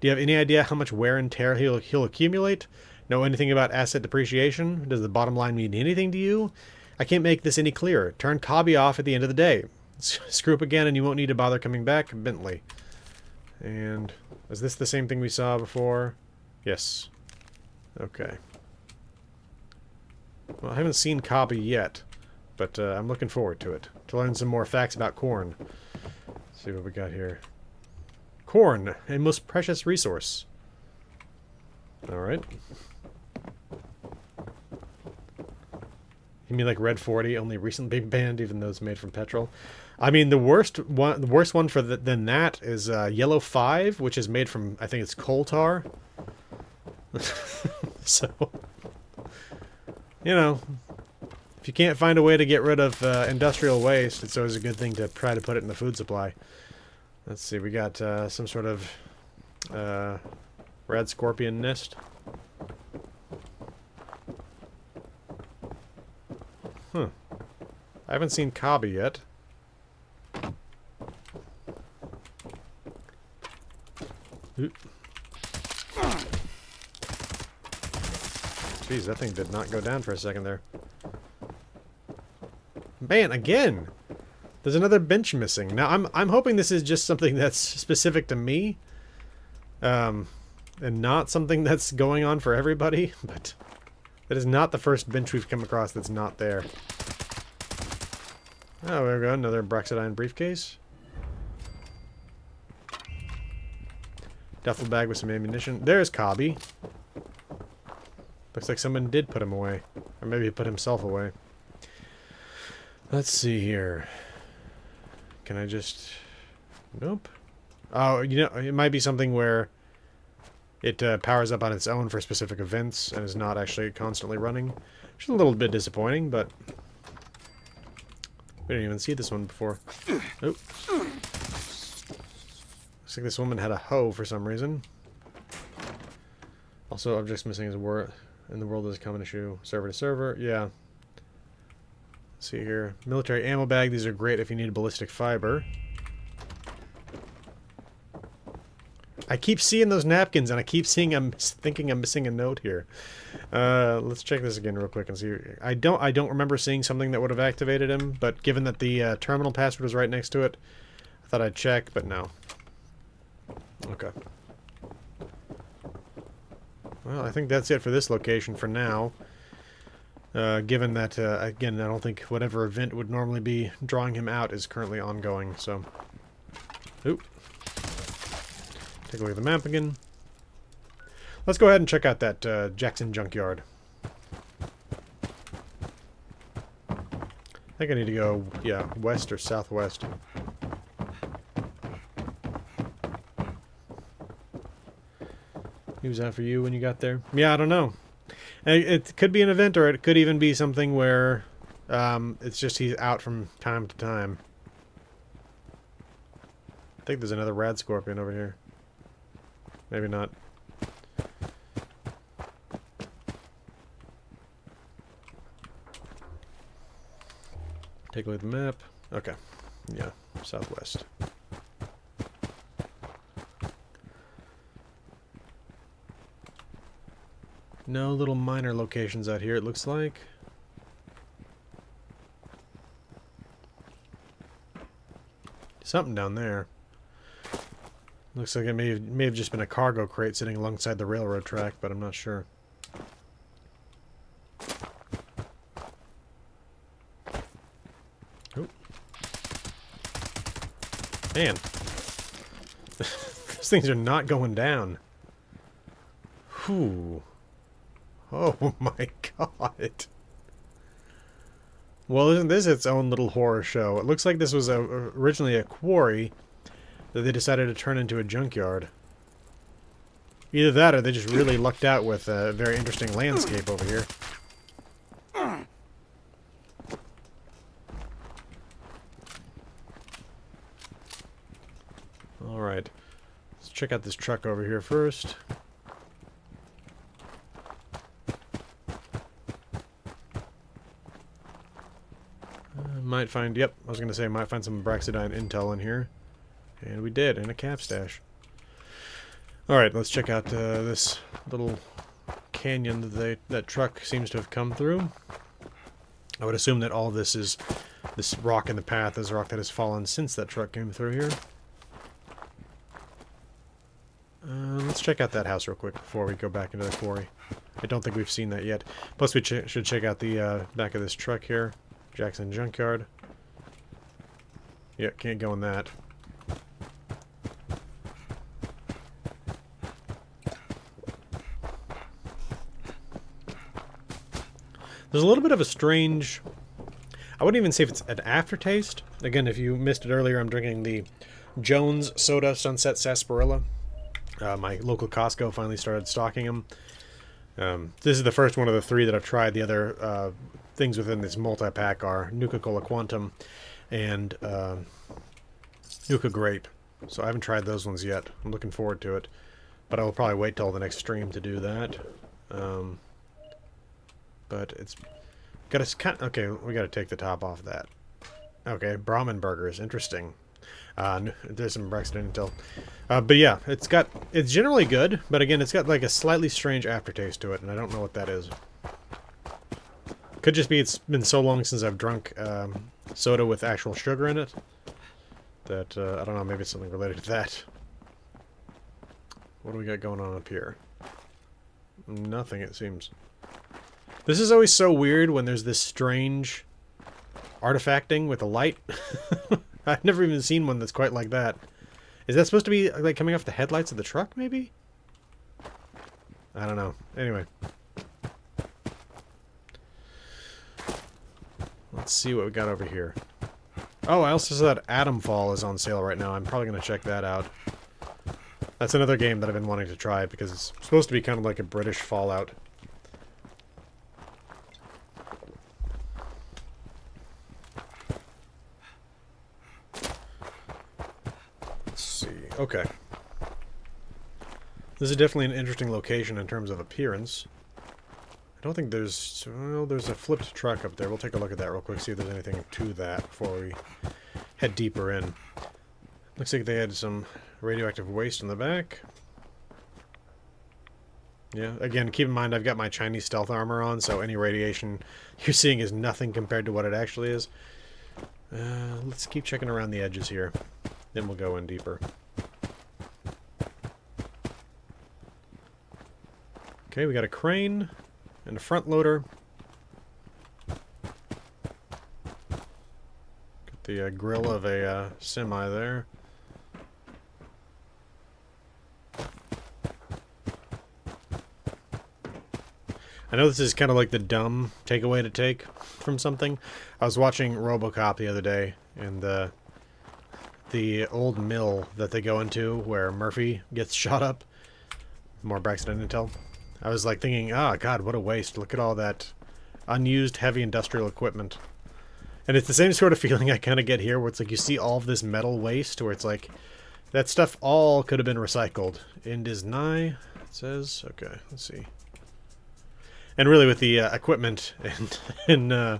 Do you have any idea how much wear and tear he'll accumulate? Know anything about asset depreciation? Does the bottom line mean anything to you? I can't make this any clearer. Turn Cobby off at the end of the day. Screw up again and you won't need to bother coming back. Bentley. And is this the same thing we saw before? Yes. Okay. Well, I haven't seen Cobby yet, but I'm looking forward to it. To learn some more facts about corn. Let's see what we got here. Corn, a most precious resource. Alright. You mean like Red 40, only recently banned, even though it's made from petrol? I mean, the worst one for than that is Yellow 5, which is made from, I think it's coal tar. So, you know, if you can't find a way to get rid of industrial waste, it's always a good thing to try to put it in the food supply. Let's see, we got some sort of red scorpion nest. Huh. I haven't seen Cobby yet. Oop. Jeez, that thing did not go down for a second there. Man, again! There's another bench missing. Now, I'm hoping this is just something that's specific to me. And not something that's going on for everybody, but... That is not the first bench we've come across that's not there. Oh, there we go. Another Brexidine briefcase. Duffel bag with some ammunition. There's Cobby. Looks like someone did put him away. Or maybe he put himself away. Let's see here. Can I just... Nope. Oh, you know, it might be something where... It powers up on its own for specific events and is not actually constantly running. Which is a little bit disappointing, but... We didn't even see this one before. Oh. Looks like this woman had a hoe for some reason. Also, objects missing is a word in the world is a common issue. Server to server, yeah. Let's see here. Military ammo bag, these are great if you need ballistic fiber. I keep seeing those napkins, and I keep seeing thinking I'm missing a note here. Let's check this again real quick and see. I don't remember seeing something that would have activated him, but given that the terminal password was right next to it, I thought I'd check, but no. Okay. Well, I think that's it for this location for now. Given that, again, I don't think whatever event would normally be drawing him out is currently ongoing, so... Oop. Take a look at the map again. Let's go ahead and check out that Jackson Junkyard. I think I need to go, yeah, west or southwest. He was out for you when you got there? Yeah, I don't know. It could be an event, or it could even be something where it's just he's out from time to time. I think there's another rad scorpion over here. Maybe not. Take a look at the map. Okay. Yeah, southwest. No little minor locations out here, it looks like. Something down there. Looks like it may have just been a cargo crate sitting alongside the railroad track, but I'm not sure. Oh. Man. Those things are not going down. Whew. Oh my god. Well, isn't this its own little horror show? It looks like this was originally a quarry that they decided to turn into a junkyard. Either that or they just really lucked out with a very interesting landscape over here. Alright. Let's check out this truck over here first. Might find, yep, I was going to say might find some Braxidine intel in here. And we did, in a cap stash. Alright, let's check out this little canyon that that truck seems to have come through. I would assume that all this is, this rock in the path is rock that has fallen since that truck came through here. Let's check out that house real quick before we go back into the quarry. I don't think we've seen that yet. Plus we should check out the back of this truck here. Jackson Junkyard. Yeah, can't go in that. There's a little bit of a strange... I wouldn't even say if it's an aftertaste. Again, if you missed it earlier, I'm drinking the Jones Soda Sunset Sarsaparilla. My local Costco finally started stocking them. This is the first one of the three that I've tried. The other things within this multi-pack are Nuka-Cola Quantum and Nuka Grape. So I haven't tried those ones yet. I'm looking forward to it. But I will probably wait till the next stream to do that. But it's got to kind of, okay, we got to take the top off that. Okay, Brahmin burgers, interesting. There's some Brexit intel. But yeah, it's generally good, but again, it's got like a slightly strange aftertaste to it, and I don't know what that is. Could just be it's been so long since I've drunk soda with actual sugar in it that, I don't know, maybe it's something related to that. What do we got going on up here? Nothing, it seems. This is always so weird when there's this strange artifacting with a light. I've never even seen one that's quite like that. Is that supposed to be like coming off the headlights of the truck, maybe? I don't know. Anyway. Let's see what we got over here. Oh, I also saw that Atomfall is on sale right now. I'm probably going to check that out. That's another game that I've been wanting to try because it's supposed to be kind of like a British Fallout. Okay. This is definitely an interesting location in terms of appearance. I don't think there's... Well, there's a flipped truck up there. We'll take a look at that real quick, see if there's anything to that before we head deeper in. Looks like they had some radioactive waste in the back. Yeah, again, keep in mind I've got my Chinese stealth armor on, so any radiation you're seeing is nothing compared to what it actually is. Let's keep checking around the edges here. Then we'll go in deeper. Okay, we got a crane and a front loader. Got the grill of a semi there. I know this is kind of like the dumb takeaway to take from something. I was watching RoboCop the other day, and the old mill that they go into where Murphy gets shot up. More Braxton intel. I was like thinking, ah, God, what a waste. Look at all that unused heavy industrial equipment. And it's the same sort of feeling I kind of get here, where it's like you see all of this metal waste, where it's like, that stuff all could have been recycled. End is nigh, it says. Okay, let's see. And really with the equipment and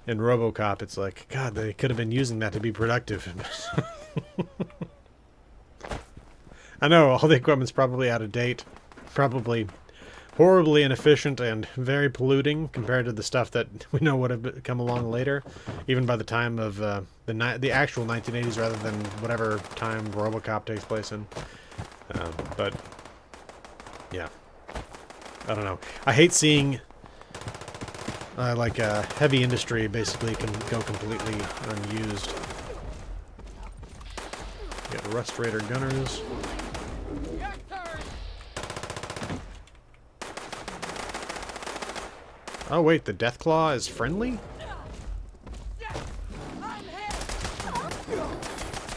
in RoboCop, it's like, God, they could have been using that to be productive. I know, all the equipment's probably out of date. Probably horribly inefficient and very polluting compared to the stuff that we know would have come along later. Even by the time of the actual 1980s rather than whatever time RoboCop takes place in. But, yeah. I don't know. I hate seeing like heavy industry basically can go completely unused. Got Rust Raider gunners. Oh wait, the Deathclaw is friendly?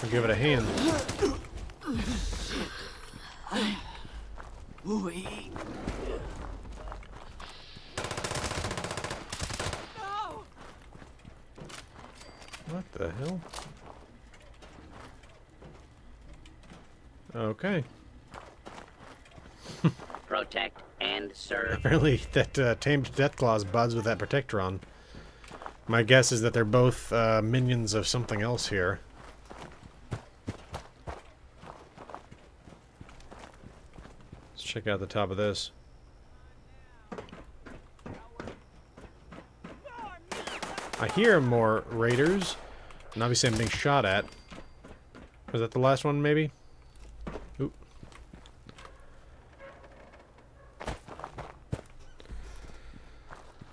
I'll give it a hand. Ooh-wee. What the hell? Okay. Protect and serve. Apparently that tamed Deathclaw's buds with that Protectron. My guess is that they're both minions of something else here. Let's check out the top of this. I hear more raiders, and obviously I'm being shot at. Was that the last one, maybe? Oop.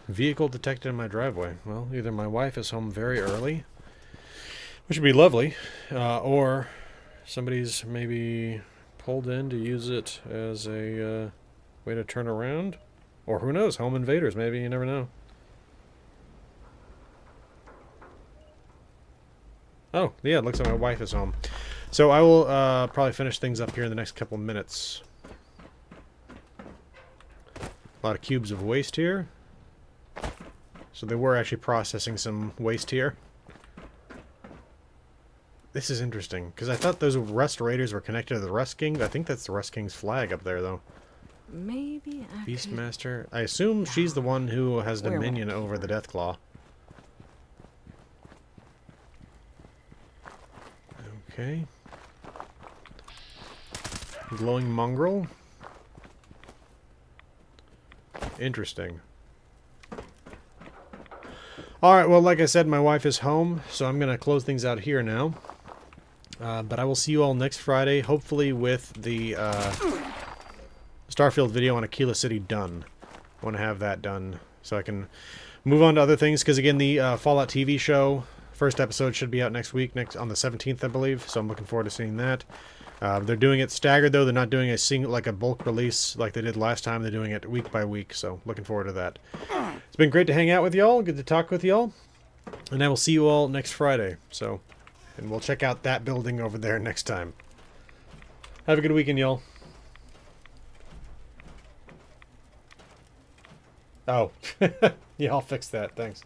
Vehicle detected in my driveway. Well, either my wife is home very early, which would be lovely, or somebody's maybe pulled in to use it as a way to turn around. Or who knows, home invaders, maybe, you never know. Oh, yeah, it looks like my wife is home. So I will probably finish things up here in the next couple minutes. A lot of cubes of waste here. So they were actually processing some waste here. This is interesting, because I thought those Rust Raiders were connected to the Rust Kings. I think that's the Rust King's flag up there, though. Maybe I Beastmaster. I assume she's the one who has dominion over the Deathclaw. Okay. Glowing mongrel. Interesting. Alright, well, like I said, my wife is home, so I'm going to close things out here now. But I will see you all next Friday, hopefully with the Starfield video on Aquila City done. I want to have that done so I can move on to other things, because again, the Fallout TV show, first episode should be out next week, on the 17th, I believe, so I'm looking forward to seeing that. They're doing it staggered, though. They're not doing a bulk release like they did last time. They're doing it week by week, so looking forward to that. It's been great to hang out with y'all. Good to talk with y'all. And I will see you all next Friday. And we'll check out that building over there next time. Have a good weekend, y'all. Oh. Yeah, I'll fix that. Thanks.